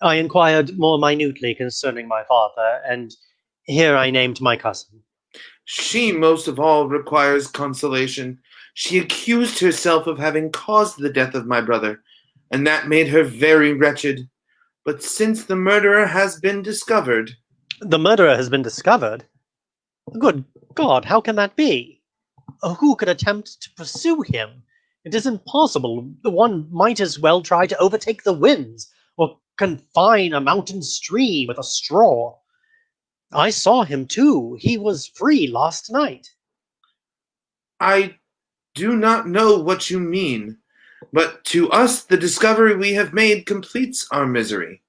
I inquired more minutely concerning my father, and here I named my cousin. She most of all requires consolation. She accused herself of having caused the death of my brother, and that made her very wretched. But since the murderer has been discovered... The murderer has been discovered? Good God, how can that be? Who could attempt to pursue him? It is impossible. One might as well try to overtake the winds, or confine a mountain stream with a straw. I saw him too. He was free last night. I do not know what you mean, but to us the discovery we have made completes our misery.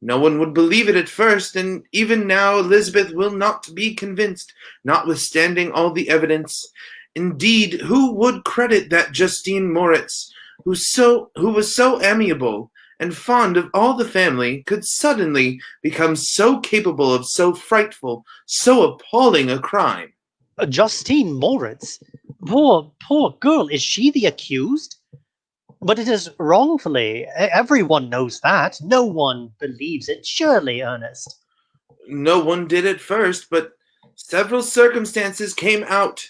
No one would believe it at first, and even now Elizabeth will not be convinced, notwithstanding all the evidence. Indeed, who would credit that Justine Moritz, who was so amiable and fond of all the family, could suddenly become so capable of so frightful, so appalling a crime? Justine Moritz? Poor girl, is she the accused? But it is wrongfully. Everyone knows that. No one believes it. Surely, Ernest. No one did at first, but several circumstances came out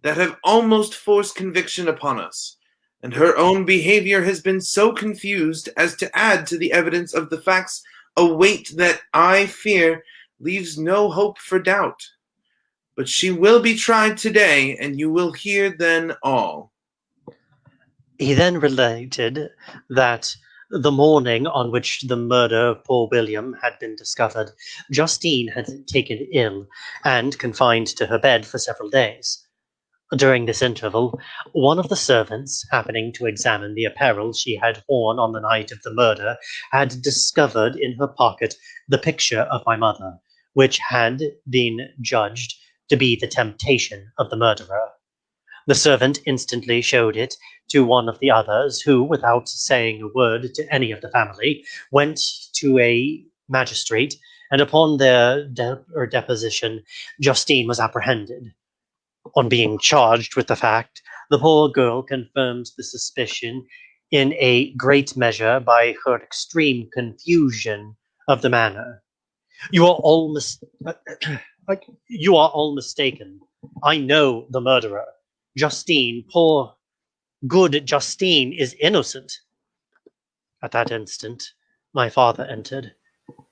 that have almost forced conviction upon us, and her own behavior has been so confused as to add to the evidence of the facts a weight that, I fear, leaves no hope for doubt. But she will be tried today, and you will hear then all. He then related that the morning on which the murder of poor William had been discovered, Justine had taken ill and confined to her bed for several days. During this interval, one of the servants, happening to examine the apparel she had worn on the night of the murder, had discovered in her pocket the picture of my mother, which had been judged to be the temptation of the murderer. The servant instantly showed it to one of the others, who, without saying a word to any of the family, went to a magistrate, and upon their deposition, Justine was apprehended. On being charged with the fact, the poor girl confirmed the suspicion in a great measure by her extreme confusion of the manner. You are all mistaken. I know the murderer. Justine, poor, good Justine, is innocent. At that instant, my father entered.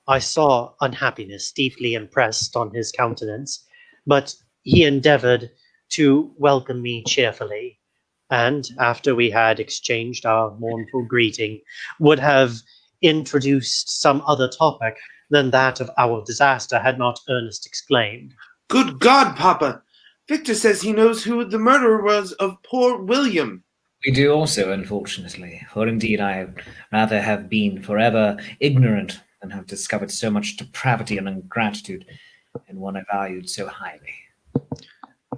I saw unhappiness deeply impressed on his countenance, but he endeavored to welcome me cheerfully, and after we had exchanged our mournful greeting, would have introduced some other topic than that of our disaster had not Ernest exclaimed, Good God, Papa! Victor says he knows who the murderer was of poor William. We do also, unfortunately, for indeed I would rather have been forever ignorant than have discovered so much depravity and ingratitude in one I valued so highly.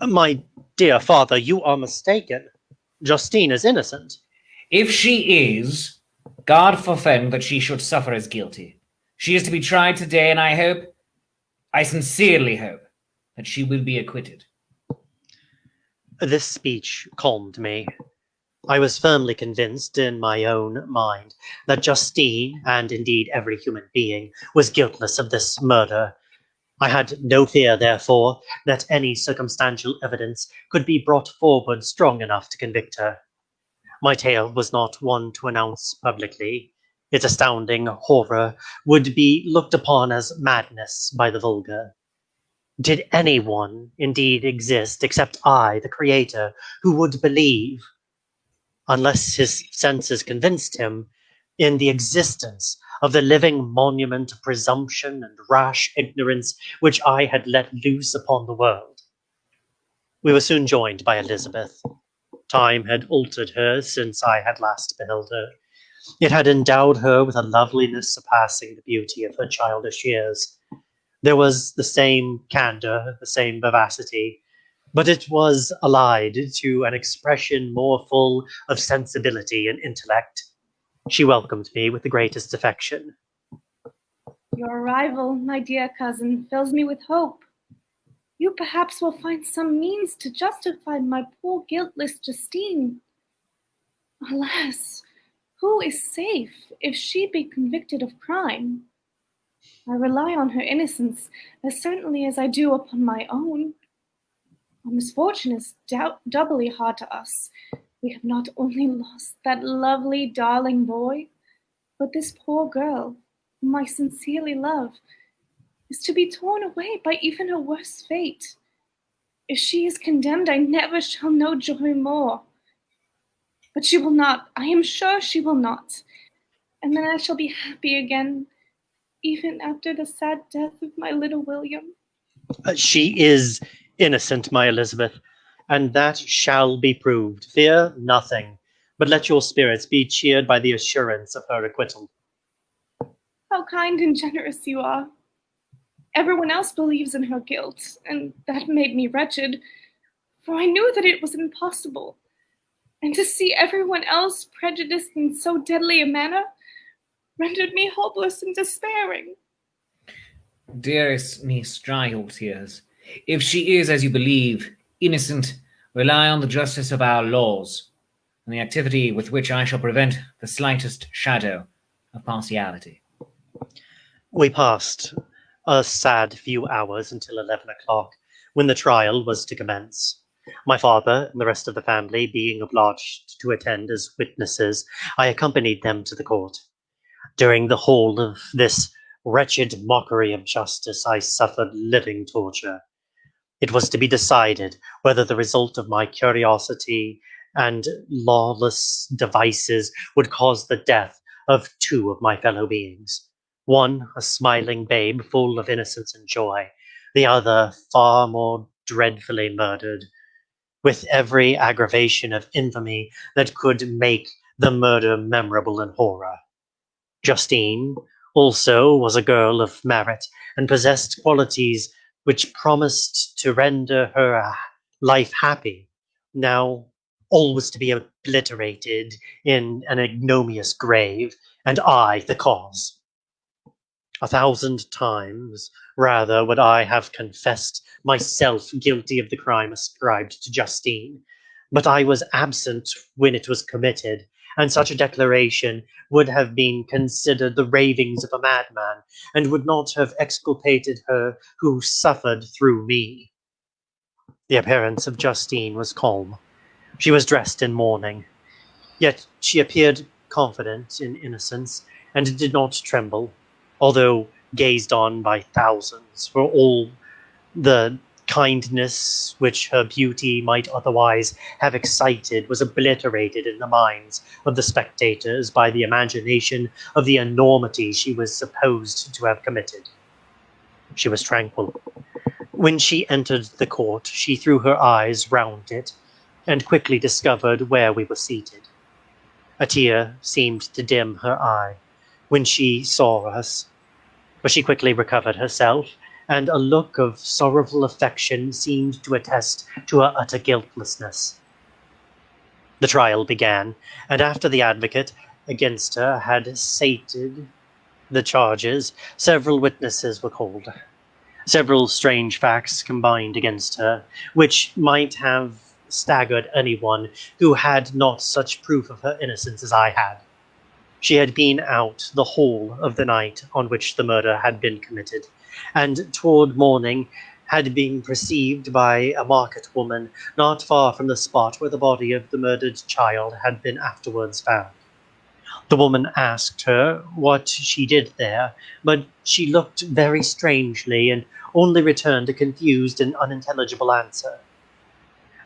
My dear father, you are mistaken. Justine is innocent. If she is, God forfend that she should suffer as guilty. She is to be tried today, and I sincerely hope, that she will be acquitted. This speech calmed me. I was firmly convinced in my own mind that Justine, and indeed every human being, was guiltless of this murder, I had no fear, therefore, that any circumstantial evidence could be brought forward strong enough to convict her. My tale was not one to announce publicly. Its astounding horror would be looked upon as madness by the vulgar. Did anyone indeed exist except I, the creator, who would believe, unless his senses convinced him, in the existence of the living monument of presumption and rash ignorance which I had let loose upon the world? We were soon joined by Elizabeth. Time had altered her since I had last beheld her. It had endowed her with a loveliness surpassing the beauty of her childish years. There was the same candor, the same vivacity, but it was allied to an expression more full of sensibility and intellect. She welcomed me with the greatest affection. Your arrival, my dear cousin, fills me with hope. You perhaps will find some means to justify my poor guiltless Justine. Alas, who is safe if she be convicted of crime? I rely on her innocence as certainly as I do upon my own. Our misfortune is doubly hard to us. We have not only lost that lovely, darling boy, but this poor girl, whom I sincerely love, is to be torn away by even her worst fate. If she is condemned, I never shall know joy more. But she will not. I am sure she will not. And then I shall be happy again, even after the sad death of my little William. She is innocent, my Elizabeth, and that shall be proved. Fear nothing, but let your spirits be cheered by the assurance of her acquittal. How kind and generous you are. Everyone else believes in her guilt, and that made me wretched, for I knew that it was impossible. And to see everyone else prejudiced in so deadly a manner rendered me hopeless and despairing. Dearest Miss, dry your tears. If she is, as you believe, innocent, rely on the justice of our laws, and the activity with which I shall prevent the slightest shadow of partiality. We passed a sad few hours until 11 o'clock, when the trial was to commence. My father and the rest of the family being obliged to attend as witnesses, I accompanied them to the court. During the whole of this wretched mockery of justice, I suffered living torture. It was to be decided whether the result of my curiosity and lawless devices would cause the death of two of my fellow beings. One, a smiling babe full of innocence and joy, the other far more dreadfully murdered, with every aggravation of infamy that could make the murder memorable in horror. Justine also was a girl of merit and possessed qualities which promised to render her life happy, now all was to be obliterated in an ignominious grave, and I the cause. 1,000 times rather would I have confessed myself guilty of the crime ascribed to Justine, but I was absent when it was committed, and such a declaration would have been considered the ravings of a madman, and would not have exculpated her who suffered through me. The appearance of Justine was calm. She was dressed in mourning, yet she appeared confident in innocence, and did not tremble, although gazed on by thousands, for all the kindness which her beauty might otherwise have excited was obliterated in the minds of the spectators by the imagination of the enormity she was supposed to have committed. She was tranquil. When she entered the court, she threw her eyes round it, and quickly discovered where we were seated. A tear seemed to dim her eye when she saw us, but she quickly recovered herself, and a look of sorrowful affection seemed to attest to her utter guiltlessness. The trial began, and after the advocate against her had stated the charges, several witnesses were called. Several strange facts combined against her, which might have staggered anyone who had not such proof of her innocence as I had. She had been out the whole of the night on which the murder had been committed, and toward morning had been perceived by a market woman not far from the spot where the body of the murdered child had been afterwards found. The woman asked her what she did there, but she looked very strangely and only returned a confused and unintelligible answer.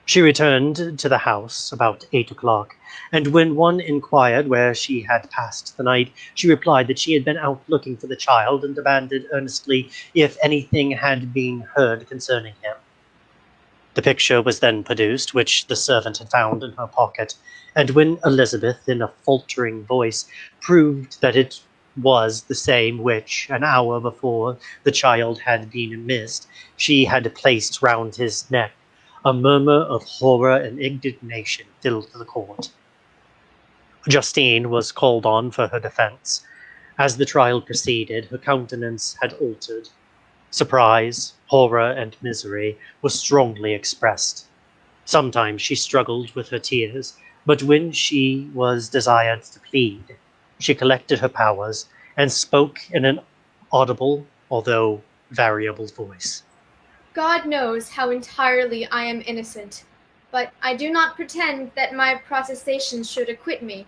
She returned to the house about 8 o'clock, and when one inquired where she had passed the night, she replied that she had been out looking for the child and demanded earnestly if anything had been heard concerning him. The picture was then produced, which the servant had found in her pocket, and when Elizabeth, in a faltering voice, proved that it was the same which, an hour before the child had been missed, she had placed round his neck, a murmur of horror and indignation filled the court. Justine was called on for her defense. As the trial proceeded, her countenance had altered. Surprise, horror, and misery were strongly expressed. Sometimes she struggled with her tears, but when she was desired to plead, she collected her powers and spoke in an audible, although variable voice. God knows how entirely I am innocent, but I do not pretend that my protestations should acquit me.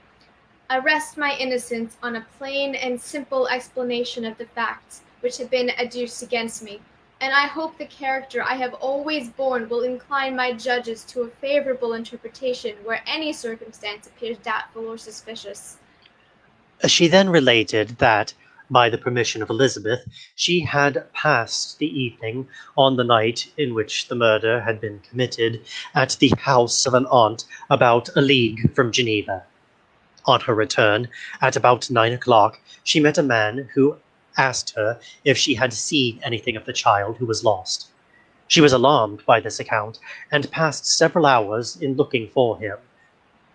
I rest my innocence on a plain and simple explanation of the facts which have been adduced against me, and I hope the character I have always borne will incline my judges to a favorable interpretation where any circumstance appears doubtful or suspicious. She then related that, by the permission of Elizabeth, she had passed the evening on the night in which the murder had been committed at the house of an aunt about a league from Geneva. On her return, at about 9 o'clock, she met a man who asked her if she had seen anything of the child who was lost. She was alarmed by this account, and passed several hours in looking for him.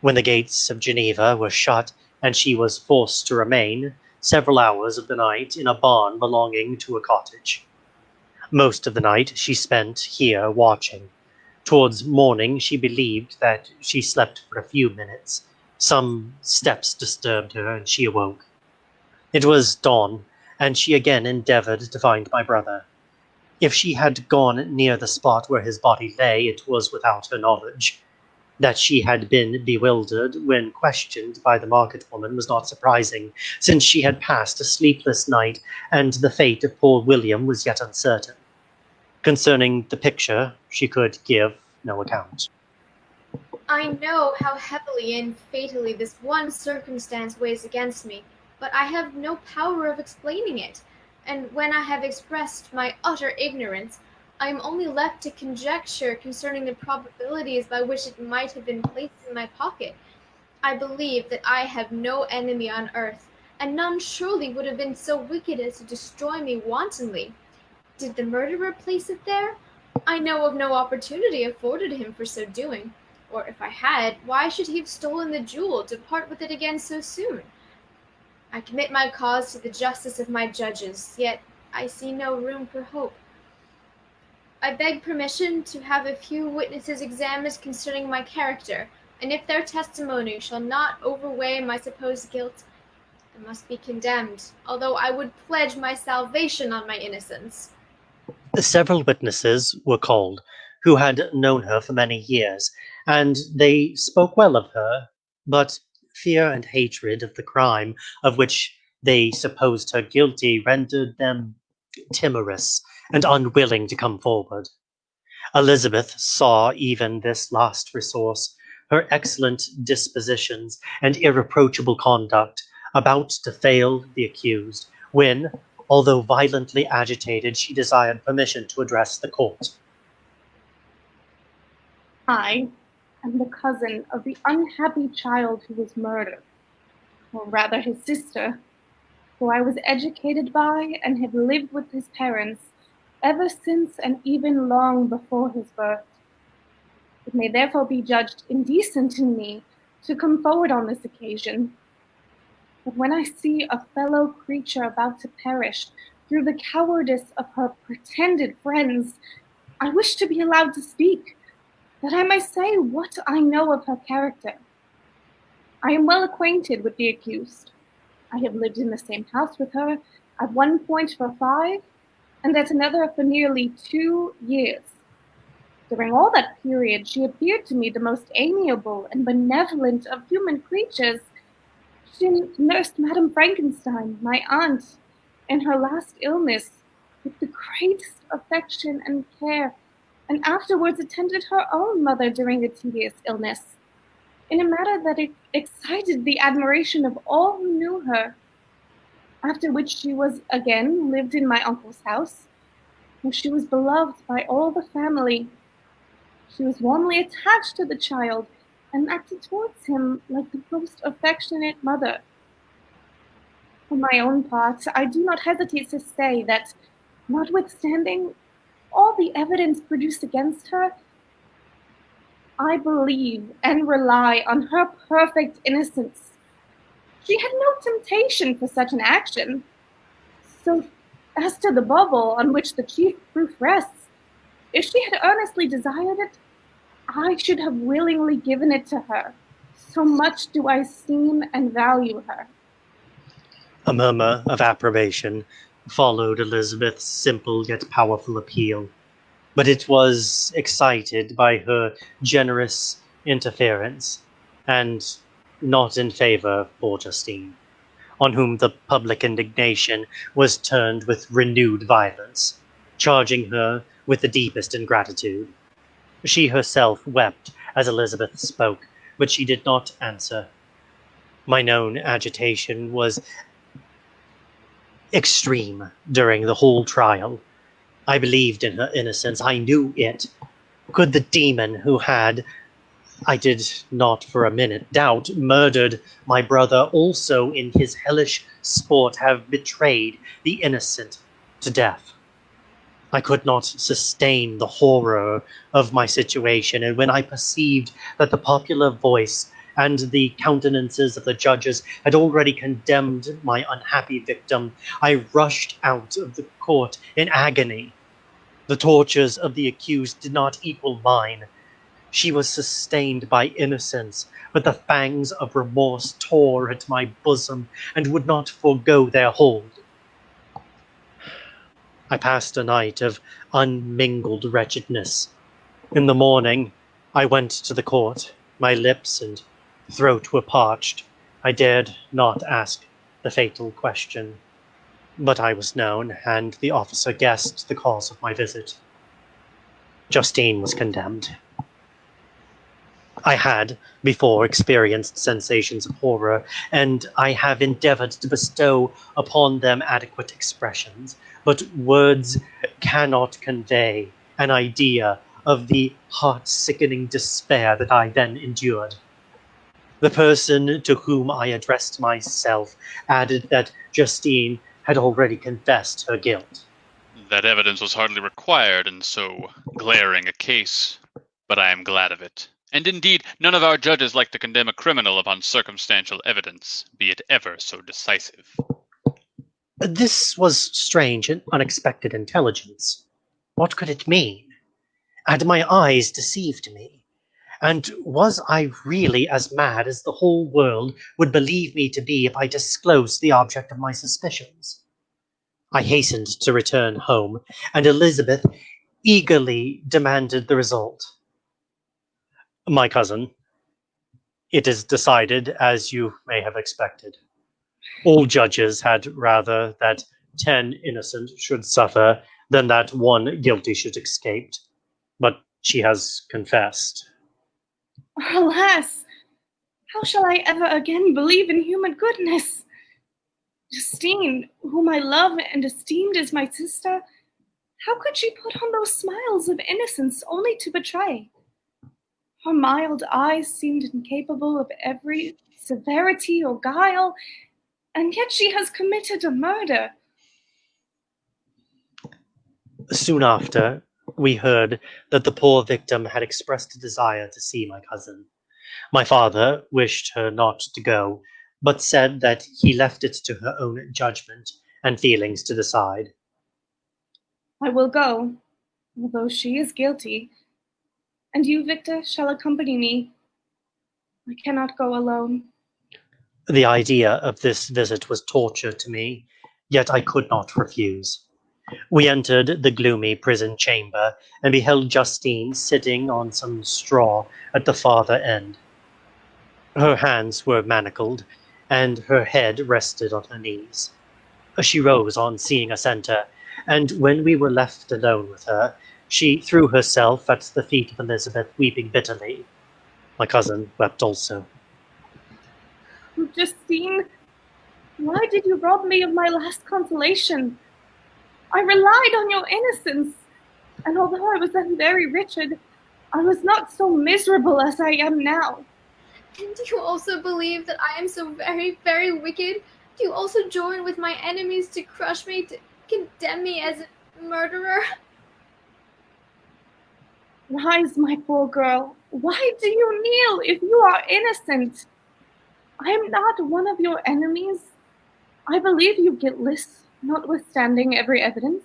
When the gates of Geneva were shut, and she was forced to remain several hours of the night in a barn belonging to a cottage. Most of the night she spent here watching. Towards morning she believed that she slept for a few minutes. Some steps disturbed her, and she awoke. It was dawn, and she again endeavored to find my brother. If she had gone near the spot where his body lay, it was without her knowledge. That she had been bewildered when questioned by the market woman was not surprising, since she had passed a sleepless night, and the fate of poor William was yet uncertain. Concerning the picture, she could give no account. I know how heavily and fatally this one circumstance weighs against me, but I have no power of explaining it, and when I have expressed my utter ignorance, I am only left to conjecture concerning the probabilities by which it might have been placed in my pocket. I believe that I have no enemy on earth, and none surely would have been so wicked as to destroy me wantonly. Did the murderer place it there? I know of no opportunity afforded him for so doing. Or if I had, why should he have stolen the jewel to part with it again so soon? I commit my cause to the justice of my judges, yet I see no room for hope. I beg permission to have a few witnesses examined concerning my character, and if their testimony shall not overweigh my supposed guilt, I must be condemned, although I would pledge my salvation on my innocence. Several witnesses were called, who had known her for many years, and they spoke well of her, but fear and hatred of the crime of which they supposed her guilty rendered them timorous and unwilling to come forward. Elizabeth saw even this last resource, her excellent dispositions and irreproachable conduct, about to fail the accused, when, although violently agitated, she desired permission to address the court. I am the cousin of the unhappy child who was murdered, or rather his sister, who I was educated by and had lived with his parents ever since and even long before his birth. It may therefore be judged indecent in me to come forward on this occasion. But when I see a fellow creature about to perish through the cowardice of her pretended friends, I wish to be allowed to speak, that I may say what I know of her character. I am well acquainted with the accused. I have lived in the same house with her, at one point for 5, and at another for nearly 2 years. During all that period, she appeared to me the most amiable and benevolent of human creatures. She nursed Madame Frankenstein, my aunt, in her last illness with the greatest affection and care, and afterwards attended her own mother during a tedious illness, in a manner that excited the admiration of all who knew her. After which she was again lived in my uncle's house, where she was beloved by all the family. She was warmly attached to the child, and acted towards him like the most affectionate mother. For my own part, I do not hesitate to say that, notwithstanding all the evidence produced against her, I believe and rely on her perfect innocence. She had no temptation for such an action. So, as to the bubble on which the chief proof rests, if she had earnestly desired it, I should have willingly given it to her. So much do I esteem and value her. A murmur of approbation followed Elizabeth's simple yet powerful appeal, but it was excited by her generous interference, and not in favor of poor Justine, on whom the public indignation was turned with renewed violence, charging her with the deepest ingratitude. She herself wept as Elizabeth spoke, but she did not answer. My known agitation was extreme during the whole trial. I believed in her innocence. I knew it. Could the demon who had, I did not for a minute doubt, murdered my brother also in his hellish sport have betrayed the innocent to death? I could not sustain the horror of my situation, and when I perceived that the popular voice and the countenances of the judges had already condemned my unhappy victim, I rushed out of the court in agony. The tortures of the accused did not equal mine. She was sustained by innocence, but the fangs of remorse tore at my bosom and would not forego their hold. I passed a night of unmingled wretchedness. In the morning, I went to the court. My lips and throat were parched. I dared not ask the fatal question, but I was known, and the officer guessed the cause of my visit. Justine was condemned. I had before experienced sensations of horror, and I have endeavored to bestow upon them adequate expressions, but words cannot convey an idea of the heart-sickening despair that I then endured. The person to whom I addressed myself added that Justine had already confessed her guilt. That evidence was hardly required in so glaring a case, but I am glad of it. And indeed, none of our judges like to condemn a criminal upon circumstantial evidence, be it ever so decisive. This was strange and unexpected intelligence. What could it mean? Had my eyes deceived me? And was I really as mad as the whole world would believe me to be if I disclosed the object of my suspicions? I hastened to return home, and Elizabeth eagerly demanded the result. My cousin, it is decided as you may have expected. All judges had rather that 10 innocent should suffer than that one guilty should escape. But she has confessed. Alas, how shall I ever again believe in human goodness? Justine, whom I love and esteemed as my sister, how could she put on those smiles of innocence only to betray? Her mild eyes seemed incapable of every severity or guile, and yet she has committed a murder. Soon after, we heard that the poor victim had expressed a desire to see my cousin. My father wished her not to go, but said that he left it to her own judgment and feelings to decide. I will go, although she is guilty, and you, Victor, shall accompany me. I cannot go alone. The idea of this visit was torture to me, yet I could not refuse. We entered the gloomy prison chamber and beheld Justine sitting on some straw at the farther end. Her hands were manacled, and her head rested on her knees. She rose on seeing us enter, and when we were left alone with her, she threw herself at the feet of Elizabeth, weeping bitterly. My cousin wept also. Justine, why did you rob me of my last consolation? I relied on your innocence, and although I was then very wretched, I was not so miserable as I am now. And do you also believe that I am so very, very wicked? Do you also join with my enemies to crush me, to condemn me as a murderer? Rise, my poor girl. Why do you kneel if you are innocent? I am not one of your enemies. I believe you guiltless, notwithstanding every evidence,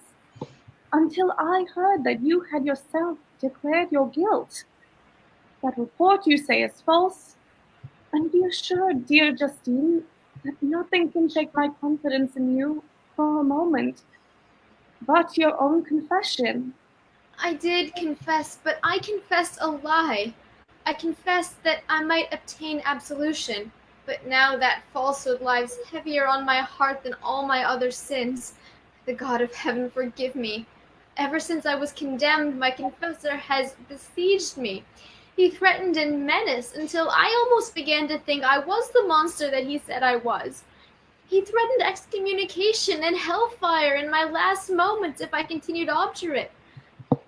until I heard that you had yourself declared your guilt. That report you say is false, and be assured, dear Justine, that nothing can shake my confidence in you for a moment, but your own confession. I did confess, but I confessed a lie. I confessed that I might obtain absolution, but now that falsehood lies heavier on my heart than all my other sins. The God of heaven forgive me. Ever since I was condemned, my confessor has besieged me. He threatened and menaced until I almost began to think I was the monster that he said I was. He threatened excommunication and hellfire in my last moments if I continued obdurate.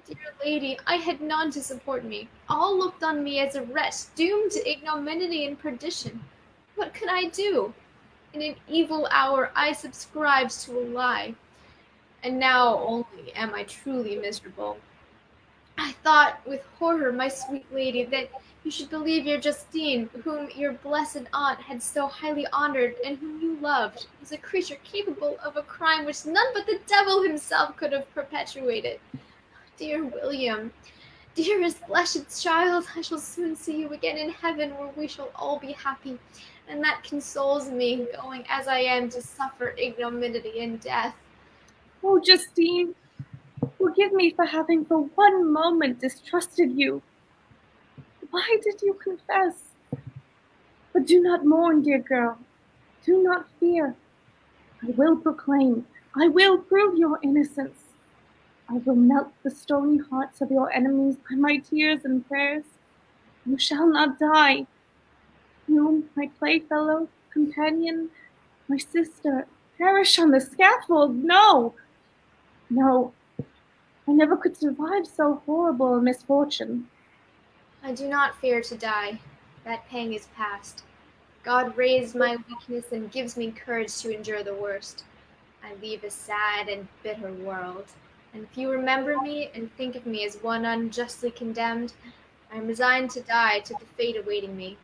Dear lady, I had none to support me. All looked on me as a wretch doomed to ignominy and perdition. What could I do? In an evil hour I subscribed to a lie, and now only am I truly miserable. I thought with horror, my sweet lady, that you should believe your Justine, whom your blessed aunt had so highly honored and whom you loved, was a creature capable of a crime which none but the devil himself could have perpetuated. Dear William, dearest blessed child, I shall soon see you again in heaven, where we shall all be happy, and that consoles me, going as I am to suffer ignominy and death. Oh, Justine, forgive me for having for one moment distrusted you. Why did you confess? But do not mourn, dear girl. Do not fear. I will proclaim, I will prove your innocence. I will melt the stony hearts of your enemies by my tears and prayers. You shall not die. You, my playfellow, companion, my sister, perish on the scaffold. No, no, I never could survive so horrible a misfortune. I do not fear to die. That pang is past. God raised my weakness and gives me courage to endure the worst. I leave a sad and bitter world, and if you remember me and think of me as one unjustly condemned, I am resigned to die to the fate awaiting me.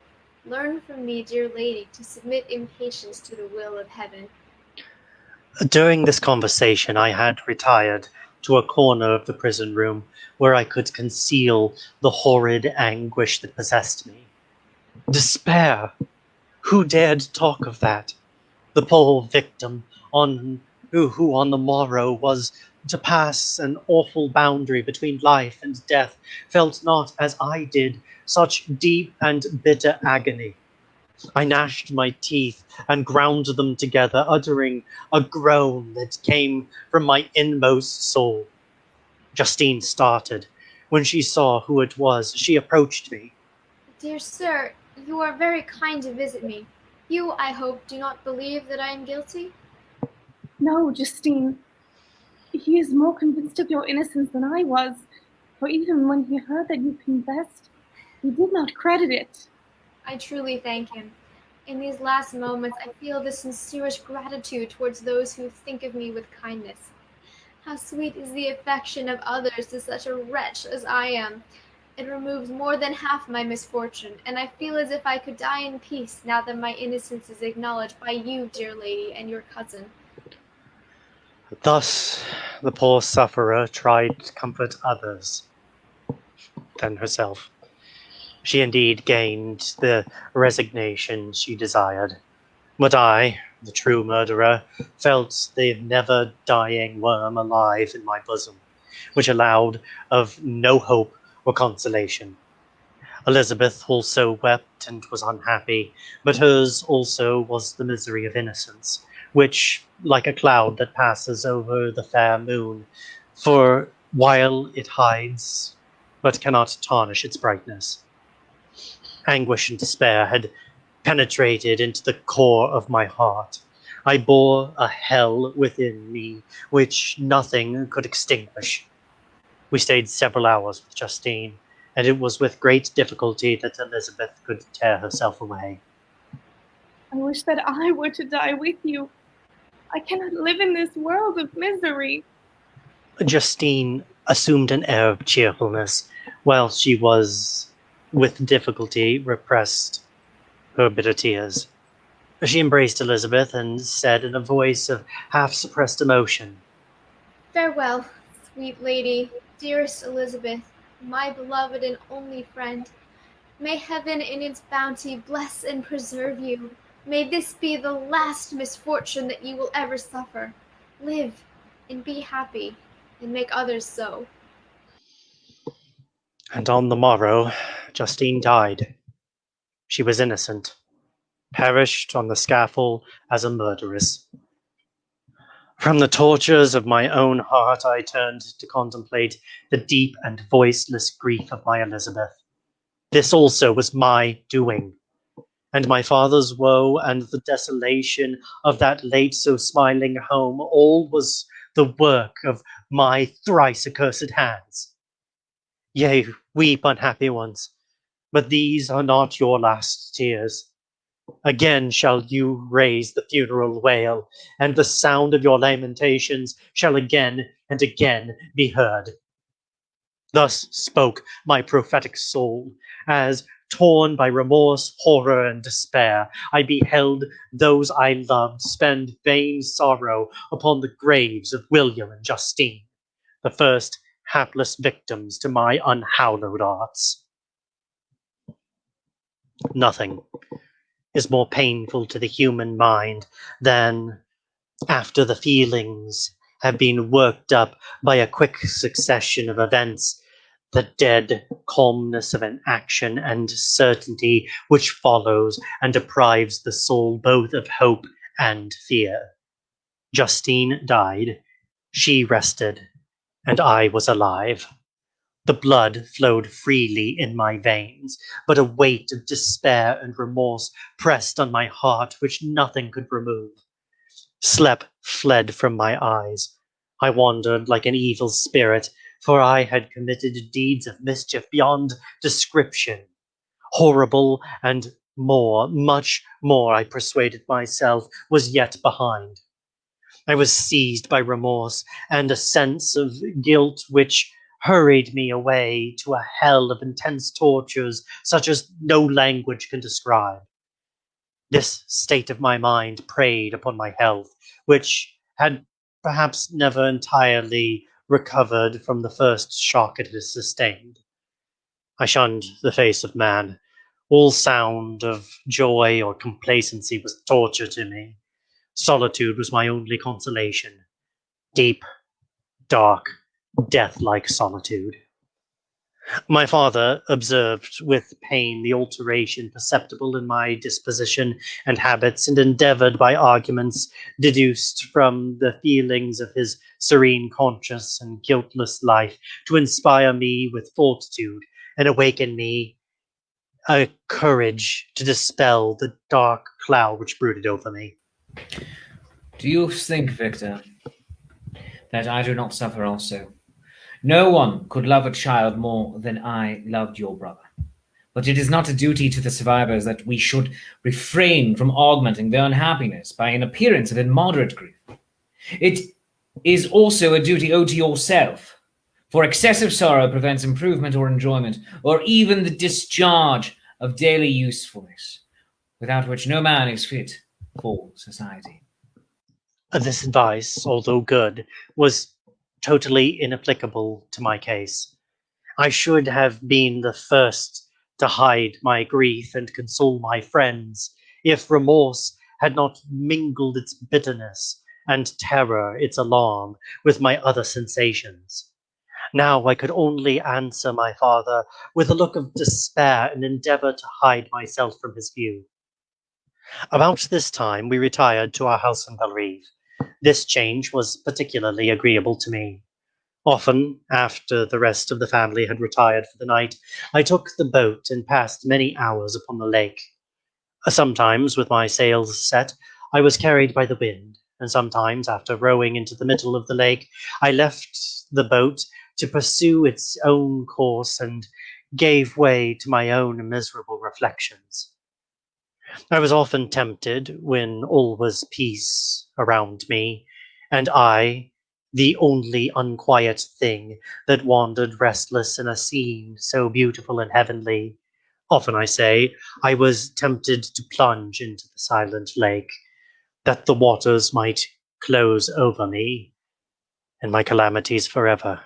Learn from me, dear lady, to submit in patience to the will of heaven. During this conversation, I had retired to a corner of the prison room where I could conceal the horrid anguish that possessed me. Despair! Who dared talk of that? The poor victim who on the morrow was to pass an awful boundary between life and death felt not, as I did, such deep and bitter agony. I gnashed my teeth and ground them together, uttering a groan that came from my inmost soul. Justine started. When she saw who it was, she approached me. Dear sir, you are very kind to visit me. You, I hope, do not believe that I am guilty? No, Justine. He is more convinced of your innocence than I was, for even when he heard that you confessed, he did not credit it. I truly thank him. In these last moments, I feel the sincerest gratitude towards those who think of me with kindness. How sweet is the affection of others to such a wretch as I am. It removes more than half my misfortune, and I feel as if I could die in peace now that my innocence is acknowledged by you, dear lady, and your cousin. Thus, the poor sufferer tried to comfort others than herself. She indeed gained the resignation she desired, but I, the true murderer, felt the never-dying worm alive in my bosom, which allowed of no hope or consolation. Elizabeth also wept and was unhappy, but hers also was the misery of innocence, which, like a cloud that passes over the fair moon, for while it hides, but cannot tarnish its brightness. Anguish and despair had penetrated into the core of my heart. I bore a hell within me which nothing could extinguish. We stayed several hours with Justine, and it was with great difficulty that Elizabeth could tear herself away. I wish that I were to die with you. I cannot live in this world of misery. Justine assumed an air of cheerfulness, while she was, with difficulty, repressed her bitter tears. She embraced Elizabeth and said in a voice of half-suppressed emotion, Farewell, sweet lady, dearest Elizabeth, my beloved and only friend. May heaven in its bounty bless and preserve you. May this be the last misfortune that you will ever suffer. Live and be happy, and make others so. and on the morrow Justine died. She was innocent, perished on the scaffold as a murderess. From the tortures of my own heart I turned to contemplate the deep and voiceless grief of my Elizabeth. This also was my doing, and my father's woe and the desolation of that late so smiling home, all was the work of my thrice accursed hands. Yea, weep, unhappy ones, but these are not your last tears. Again shall you raise the funeral wail, and the sound of your lamentations shall again and again be heard. Thus spoke my prophetic soul, as, torn by remorse, horror, and despair, I beheld those I loved spend vain sorrow upon the graves of William and Justine, the first hapless victims to my unhallowed arts. Nothing is more painful to the human mind than, after the feelings have been worked up by a quick succession of events, the dead calmness of an action and certainty which follows and deprives the soul both of hope and fear. Justine died, she rested, and I was alive. The blood flowed freely in my veins, but a weight of despair and remorse pressed on my heart which nothing could remove. Sleep fled from my eyes. I wandered like an evil spirit, for I had committed deeds of mischief beyond description. Horrible and more, much more, I persuaded myself, was yet behind. I was seized by remorse and a sense of guilt which hurried me away to a hell of intense tortures such as no language can describe. This state of my mind preyed upon my health, which had perhaps never entirely recovered from the first shock it had sustained. I shunned the face of man. All sound of joy or complacency was torture to me. Solitude was my only consolation. Deep, dark, death-like solitude. My father observed with pain the alteration perceptible in my disposition and habits, and endeavored by arguments deduced from the feelings of his serene conscience and guiltless life to inspire me with fortitude and awaken me a courage to dispel the dark cloud which brooded over me. Do you think, Victor, that I do not suffer also? No one could love a child more than I loved your brother. But it is not a duty to the survivors that we should refrain from augmenting their unhappiness by an appearance of immoderate grief. It is also a duty owed to yourself, for excessive sorrow prevents improvement or enjoyment, or even the discharge of daily usefulness, without which no man is fit for society. This advice, although good, was totally inapplicable to my case. I should have been the first to hide my grief and console my friends, if remorse had not mingled its bitterness and terror, its alarm, with my other sensations. Now I could only answer my father with a look of despair and endeavor to hide myself from his view. About this time we retired to our house in Bellerive. This change was particularly agreeable to me. Often, after the rest of the family had retired for the night, I took the boat and passed many hours upon the lake. Sometimes, with my sails set, I was carried by the wind, and sometimes, after rowing into the middle of the lake, I left the boat to pursue its own course and gave way to my own miserable reflections. I was often tempted, when all was peace around me, and I, the only unquiet thing that wandered restless in a scene so beautiful and heavenly, often, I say, I was tempted to plunge into the silent lake, that the waters might close over me and my calamities forever.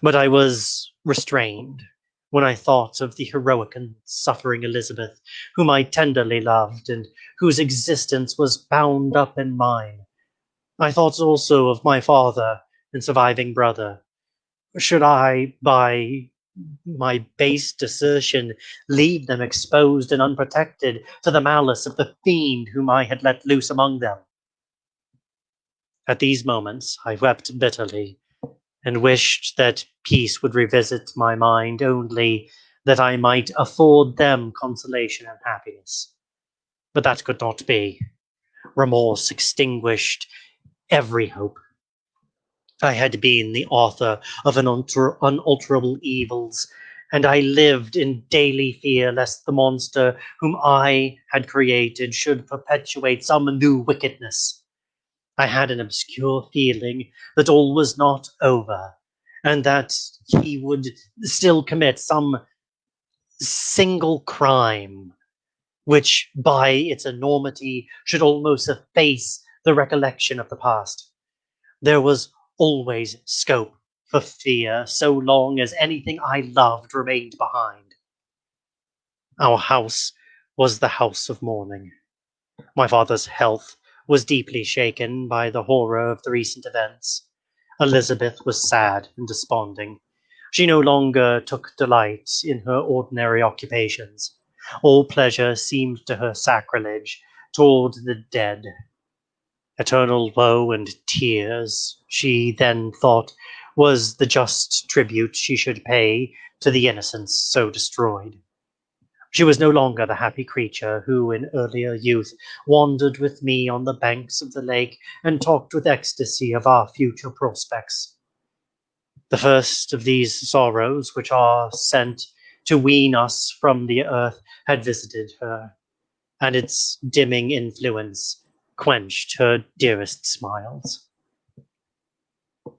But I was restrained when I thought of the heroic and suffering Elizabeth, whom I tenderly loved, and whose existence was bound up in mine. I thought also of my father and surviving brother. Should I, by my base desertion, leave them exposed and unprotected to the malice of the fiend whom I had let loose among them? At these moments I wept bitterly, and wished that peace would revisit my mind, only that I might afford them consolation and happiness. But that could not be. Remorse extinguished every hope. I had been the author of unalterable evils, and I lived in daily fear lest the monster whom I had created should perpetuate some new wickedness. I had an obscure feeling that all was not over, and that he would still commit some single crime, which by its enormity should almost efface the recollection of the past. There was always scope for fear, so long as anything I loved remained behind. Our house was the house of mourning. My father's health was deeply shaken by the horror of the recent events. Elizabeth was sad and desponding. She no longer took delight in her ordinary occupations. All pleasure seemed to her sacrilege toward the dead. Eternal woe and tears, she then thought, was the just tribute she should pay to the innocents so destroyed. She was no longer the happy creature who in earlier youth wandered with me on the banks of the lake and talked with ecstasy of our future prospects. The first of these sorrows, which are sent to wean us from the earth, had visited her, and its dimming influence quenched her dearest smiles.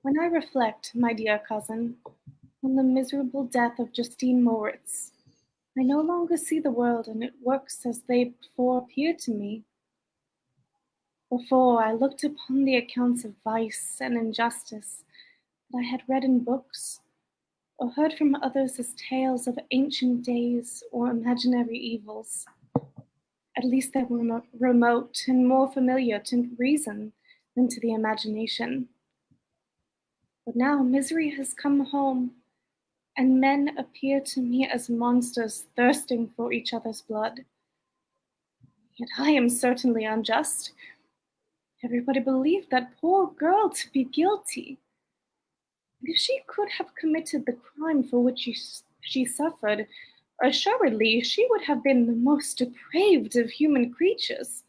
When I reflect, my dear cousin, on the miserable death of Justine Moritz, I no longer see the world and it works as they before appeared to me. Before, I looked upon the accounts of vice and injustice that I had read in books, or heard from others as tales of ancient days or imaginary evils. At least they were remote and more familiar to reason than to the imagination. But now misery has come home, and men appear to me as monsters thirsting for each other's blood. Yet I am certainly unjust. Everybody believed that poor girl to be guilty. And if she could have committed the crime for which she suffered, assuredly she would have been the most depraved of human creatures.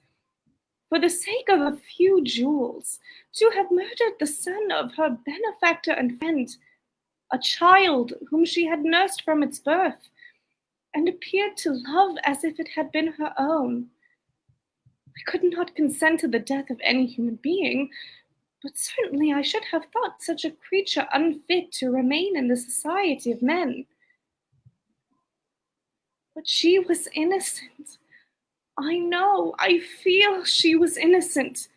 For the sake of a few jewels, to have murdered the son of her benefactor and friend, a child whom she had nursed from its birth, and appeared to love as if it had been her own. I could not consent to the death of any human being, but certainly I should have thought such a creature unfit to remain in the society of men. But she was innocent. I know, I feel she was innocent.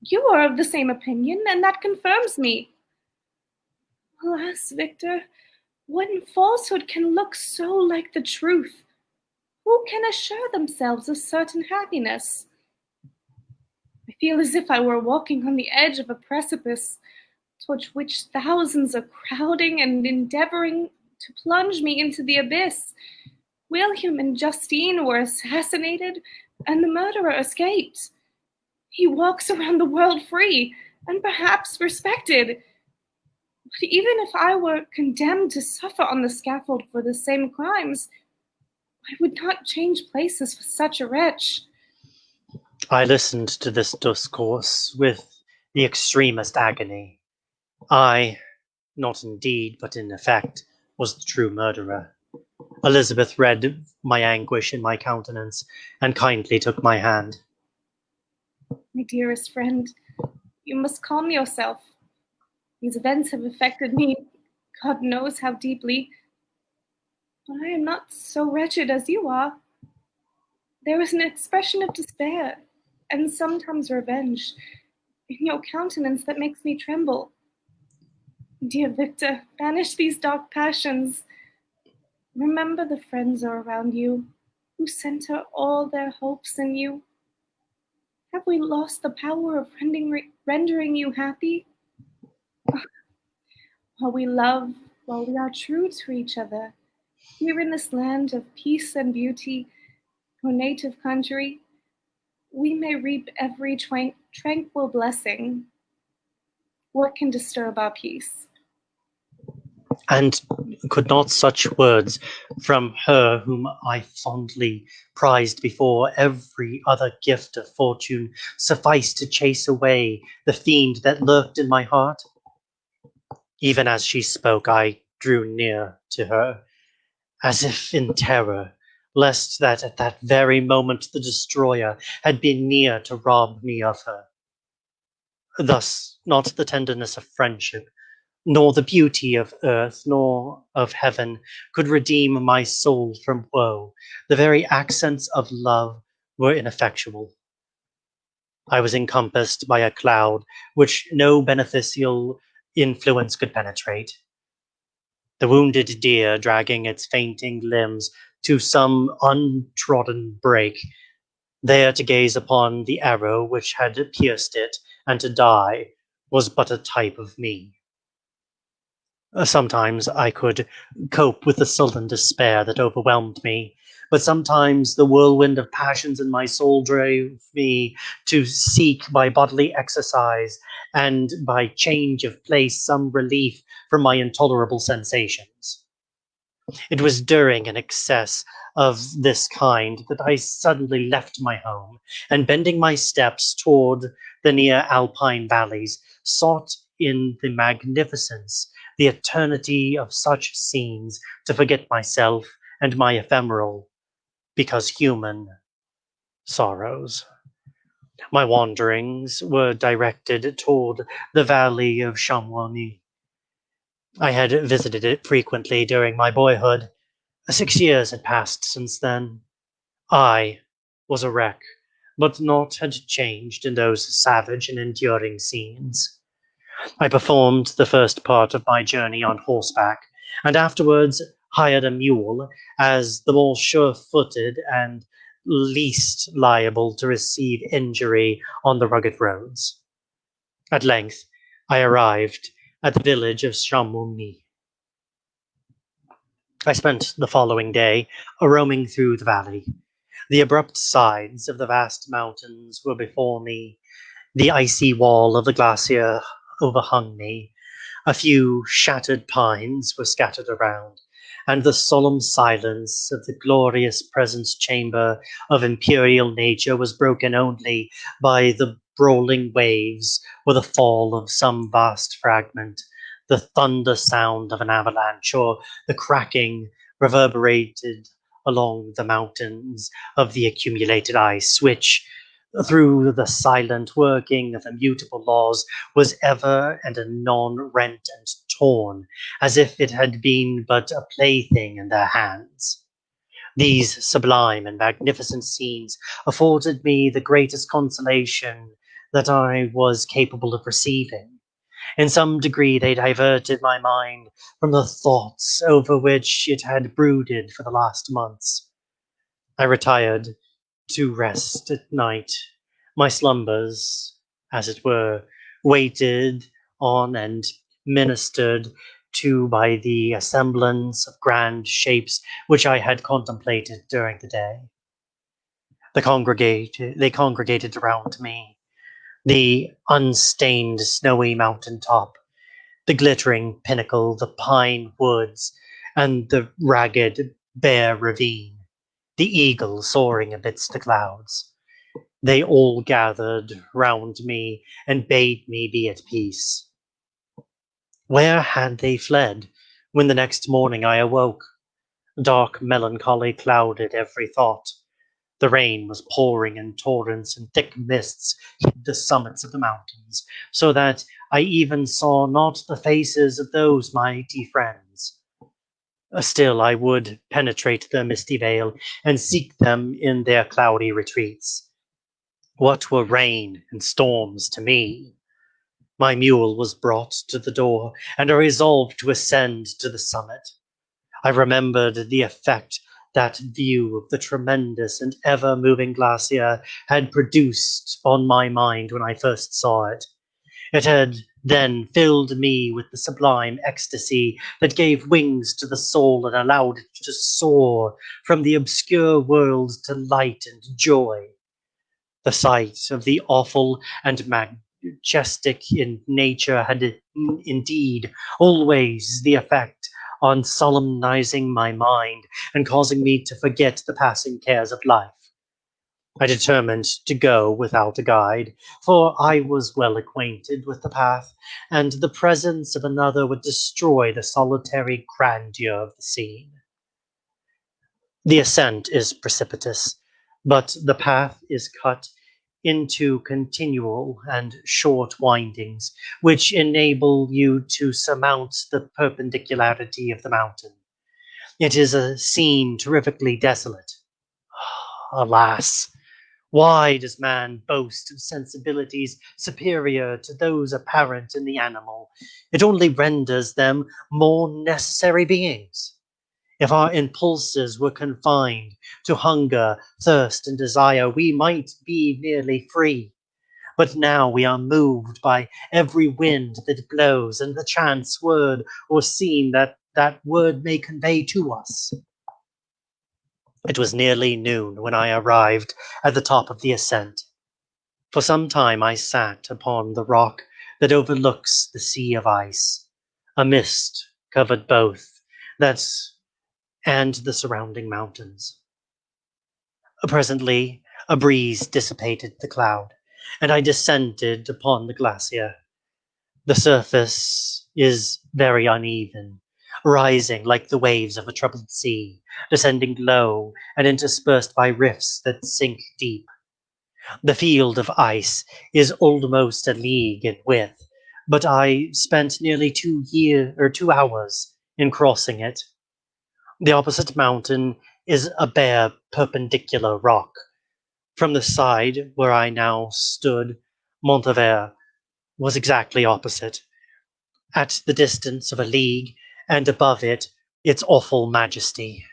You are of the same opinion, and that confirms me. Alas, Victor, when falsehood can look so like the truth, Who can assure themselves of certain happiness? I feel as if I were walking on the edge of a precipice towards which thousands are crowding and endeavoring to plunge me into the abyss. William and Justine were assassinated, and the murderer escaped. He walks around the world free, and perhaps respected. But even if I were condemned to suffer on the scaffold for the same crimes, I would not change places with such a wretch. I listened to this discourse with the extremest agony. I, not indeed, but in effect, was the true murderer. Elizabeth read my anguish in my countenance and kindly took my hand. My dearest friend, you must calm yourself. These events have affected me, God knows how deeply. But I am not so wretched as you are. There is an expression of despair, and sometimes revenge, in your countenance that makes me tremble. Dear Victor, banish these dark passions. Remember the friends are around you, who center all their hopes in you. Have we lost the power of rendering you happy? While we love, while we are true to each other, here in this land of peace and beauty, our native country, we may reap every tranquil blessing. What can disturb our peace? And could not such words from her whom I fondly prized before every other gift of fortune suffice to chase away the fiend that lurked in my heart? Even as she spoke, I drew near to her, as if in terror, lest that at that very moment the destroyer had been near to rob me of her. Thus, not the tenderness of friendship, nor the beauty of earth, nor of heaven could redeem my soul from woe. The very accents of love were ineffectual. I was encompassed by a cloud which no beneficial influence could penetrate. The wounded deer dragging its fainting limbs to some untrodden brake, there to gaze upon the arrow which had pierced it, and to die, was but a type of me. Sometimes I could cope with the sullen despair that overwhelmed me, but sometimes the whirlwind of passions in my soul drove me to seek by bodily exercise and by change of place some relief from my intolerable sensations. It was during an excess of this kind that I suddenly left my home, and bending my steps toward the near alpine valleys, sought in the magnificence, the eternity of such scenes, to forget myself and my ephemeral, because human, sorrows. My wanderings were directed toward the valley of Chamonix. I had visited it frequently during my boyhood. 6 years had passed since then. I was a wreck, but naught had changed in those savage and enduring scenes. I performed the first part of my journey on horseback, and afterwards hired a mule, as the more sure-footed and least liable to receive injury on the rugged roads. At length, I arrived at the village of Chamonix. I spent the following day roaming through the valley. The abrupt sides of the vast mountains were before me. The icy wall of the glacier overhung me. A few shattered pines were scattered around, and the solemn silence of the glorious presence chamber of imperial nature was broken only by the brawling waves or the fall of some vast fragment, the thunder sound of an avalanche, or the cracking reverberated along the mountains of the accumulated ice, which, through the silent working of immutable laws, was ever and anon rent and torn, as if it had been but a plaything in their hands. These sublime and magnificent scenes afforded me the greatest consolation that I was capable of receiving. In some degree they diverted my mind from the thoughts over which it had brooded for the last months. I retired to rest at night. My slumbers, as it were, waited on and ministered to by the semblance of grand shapes which I had contemplated during the day. They congregated around me. The unstained snowy mountain top, the glittering pinnacle, the pine woods, and the ragged bare ravine, the eagle soaring amidst the clouds. They all gathered round me and bade me be at peace. Where had they fled when the next morning I awoke? Dark melancholy clouded every thought. The rain was pouring in torrents, and thick mists hid the summits of the mountains, so that I even saw not the faces of those mighty friends. Still, I would penetrate the misty veil and seek them in their cloudy retreats. What were rain and storms to me? My mule was brought to the door, and I resolved to ascend to the summit. I remembered the effect that view of the tremendous and ever-moving glacier had produced on my mind when I first saw it. It had then filled me with the sublime ecstasy that gave wings to the soul and allowed it to soar from the obscure world to light and joy. The sight of the awful and majestic in nature had indeed always the effect on solemnizing my mind and causing me to forget the passing cares of life. I determined to go without a guide, for I was well acquainted with the path, and the presence of another would destroy the solitary grandeur of the scene. The ascent is precipitous, but the path is cut into continual and short windings, which enable you to surmount the perpendicularity of the mountain. It is a scene terrifically desolate. Alas, why does man boast of sensibilities superior to those apparent in the animal? It only renders them more necessary beings. If our impulses were confined to hunger, thirst, and desire, we might be nearly free. But now we are moved by every wind that blows and the chance word or scene that word may convey to us. It was nearly noon when I arrived at the top of the ascent. For some time I sat upon the rock that overlooks the sea of ice. A mist covered both that and the surrounding mountains. Presently, a breeze dissipated the cloud, and I descended upon the glacier. The surface is very uneven, rising like the waves of a troubled sea, descending low and interspersed by rifts that sink deep. The field of ice is almost a league in width, but I spent nearly 2 hours in crossing it. The opposite mountain is a bare perpendicular rock. From the side where I now stood, Montever was exactly opposite, at the distance of a league, and above it, its awful majesty.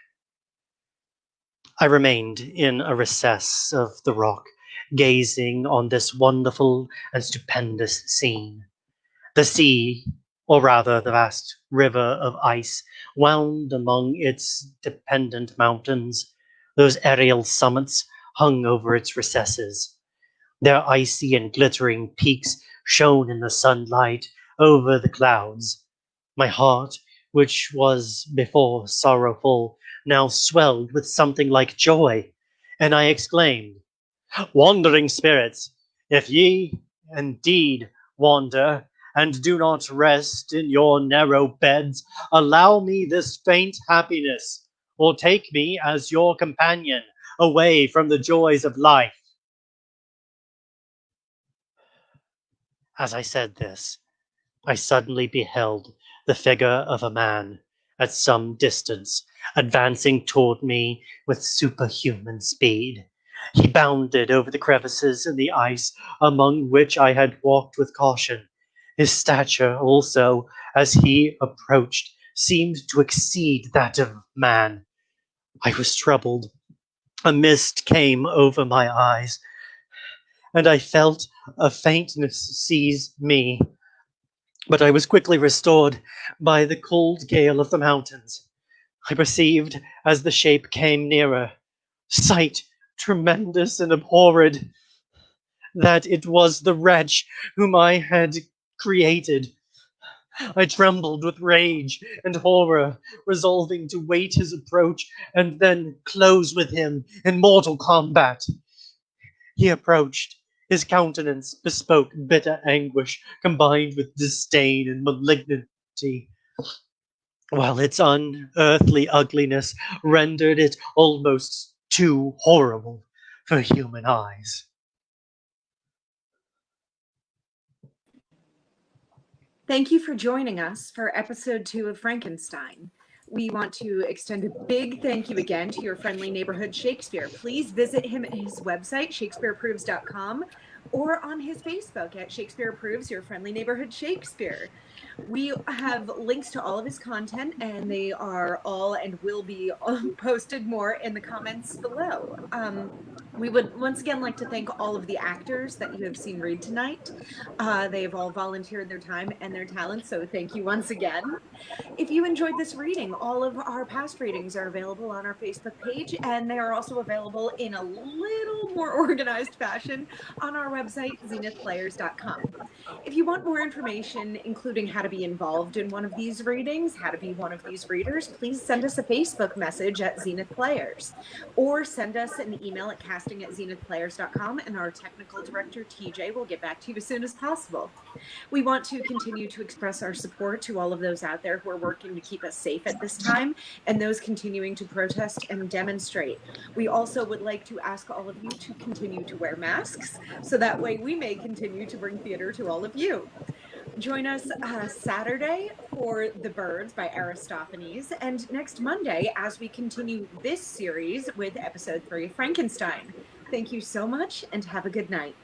I remained in a recess of the rock, gazing on this wonderful and stupendous scene. The sea, or rather the vast river of ice, wound among its dependent mountains. Those aerial summits hung over its recesses. Their icy and glittering peaks shone in the sunlight over the clouds. My heart, which was before sorrowful, now swelled with something like joy, and I exclaimed, "Wandering spirits, if ye indeed wander, and do not rest in your narrow beds, allow me this faint happiness, or take me as your companion away from the joys of life." As I said this, I suddenly beheld the figure of a man at some distance, advancing toward me with superhuman speed. He bounded over the crevices in the ice among which I had walked with caution. His stature also, as he approached, seemed to exceed that of man. I was troubled. A mist came over my eyes, and I felt a faintness seize me. But I was quickly restored by the cold gale of the mountains. I perceived, as the shape came nearer, sight tremendous and abhorred, that it was the wretch whom I had created. I trembled with rage and horror, resolving to wait his approach and then close with him in mortal combat. He approached. His countenance bespoke bitter anguish combined with disdain and malignity, while its unearthly ugliness rendered it almost too horrible for human eyes. Thank you for joining us for episode 2 of Frankenstein. We want to extend a big thank you again to your friendly neighborhood Shakespeare. Please visit him at his website, shakespeareapproves.com, or on his Facebook at Shakespeare Approves, your friendly neighborhood Shakespeare. We have links to all of his content, and they are all and will be posted more in the comments below. We would once again like to thank all of the actors that you have seen read tonight. They have all volunteered their time and their talents, so thank you once again. If you enjoyed this reading, all of our past readings are available on our Facebook page, and they are also available in a little more organized fashion on our website, zenithplayers.com. If you want more information, including how to be involved in one of these readings, how to be one of these readers, please send us a Facebook message at Zenith Players, or send us an email at casting@zenithplayers.com, and our technical director, TJ, will get back to you as soon as possible. We want to continue to express our support to all of those out there who are working to keep us safe at this time, and those continuing to protest and demonstrate. We also would like to ask all of you to continue to wear masks, so that way we may continue to bring theater to all of you. Join us Saturday for The Birds by Aristophanes, and next Monday as we continue this series with episode 3 of Frankenstein. Thank you so much, and have a good night.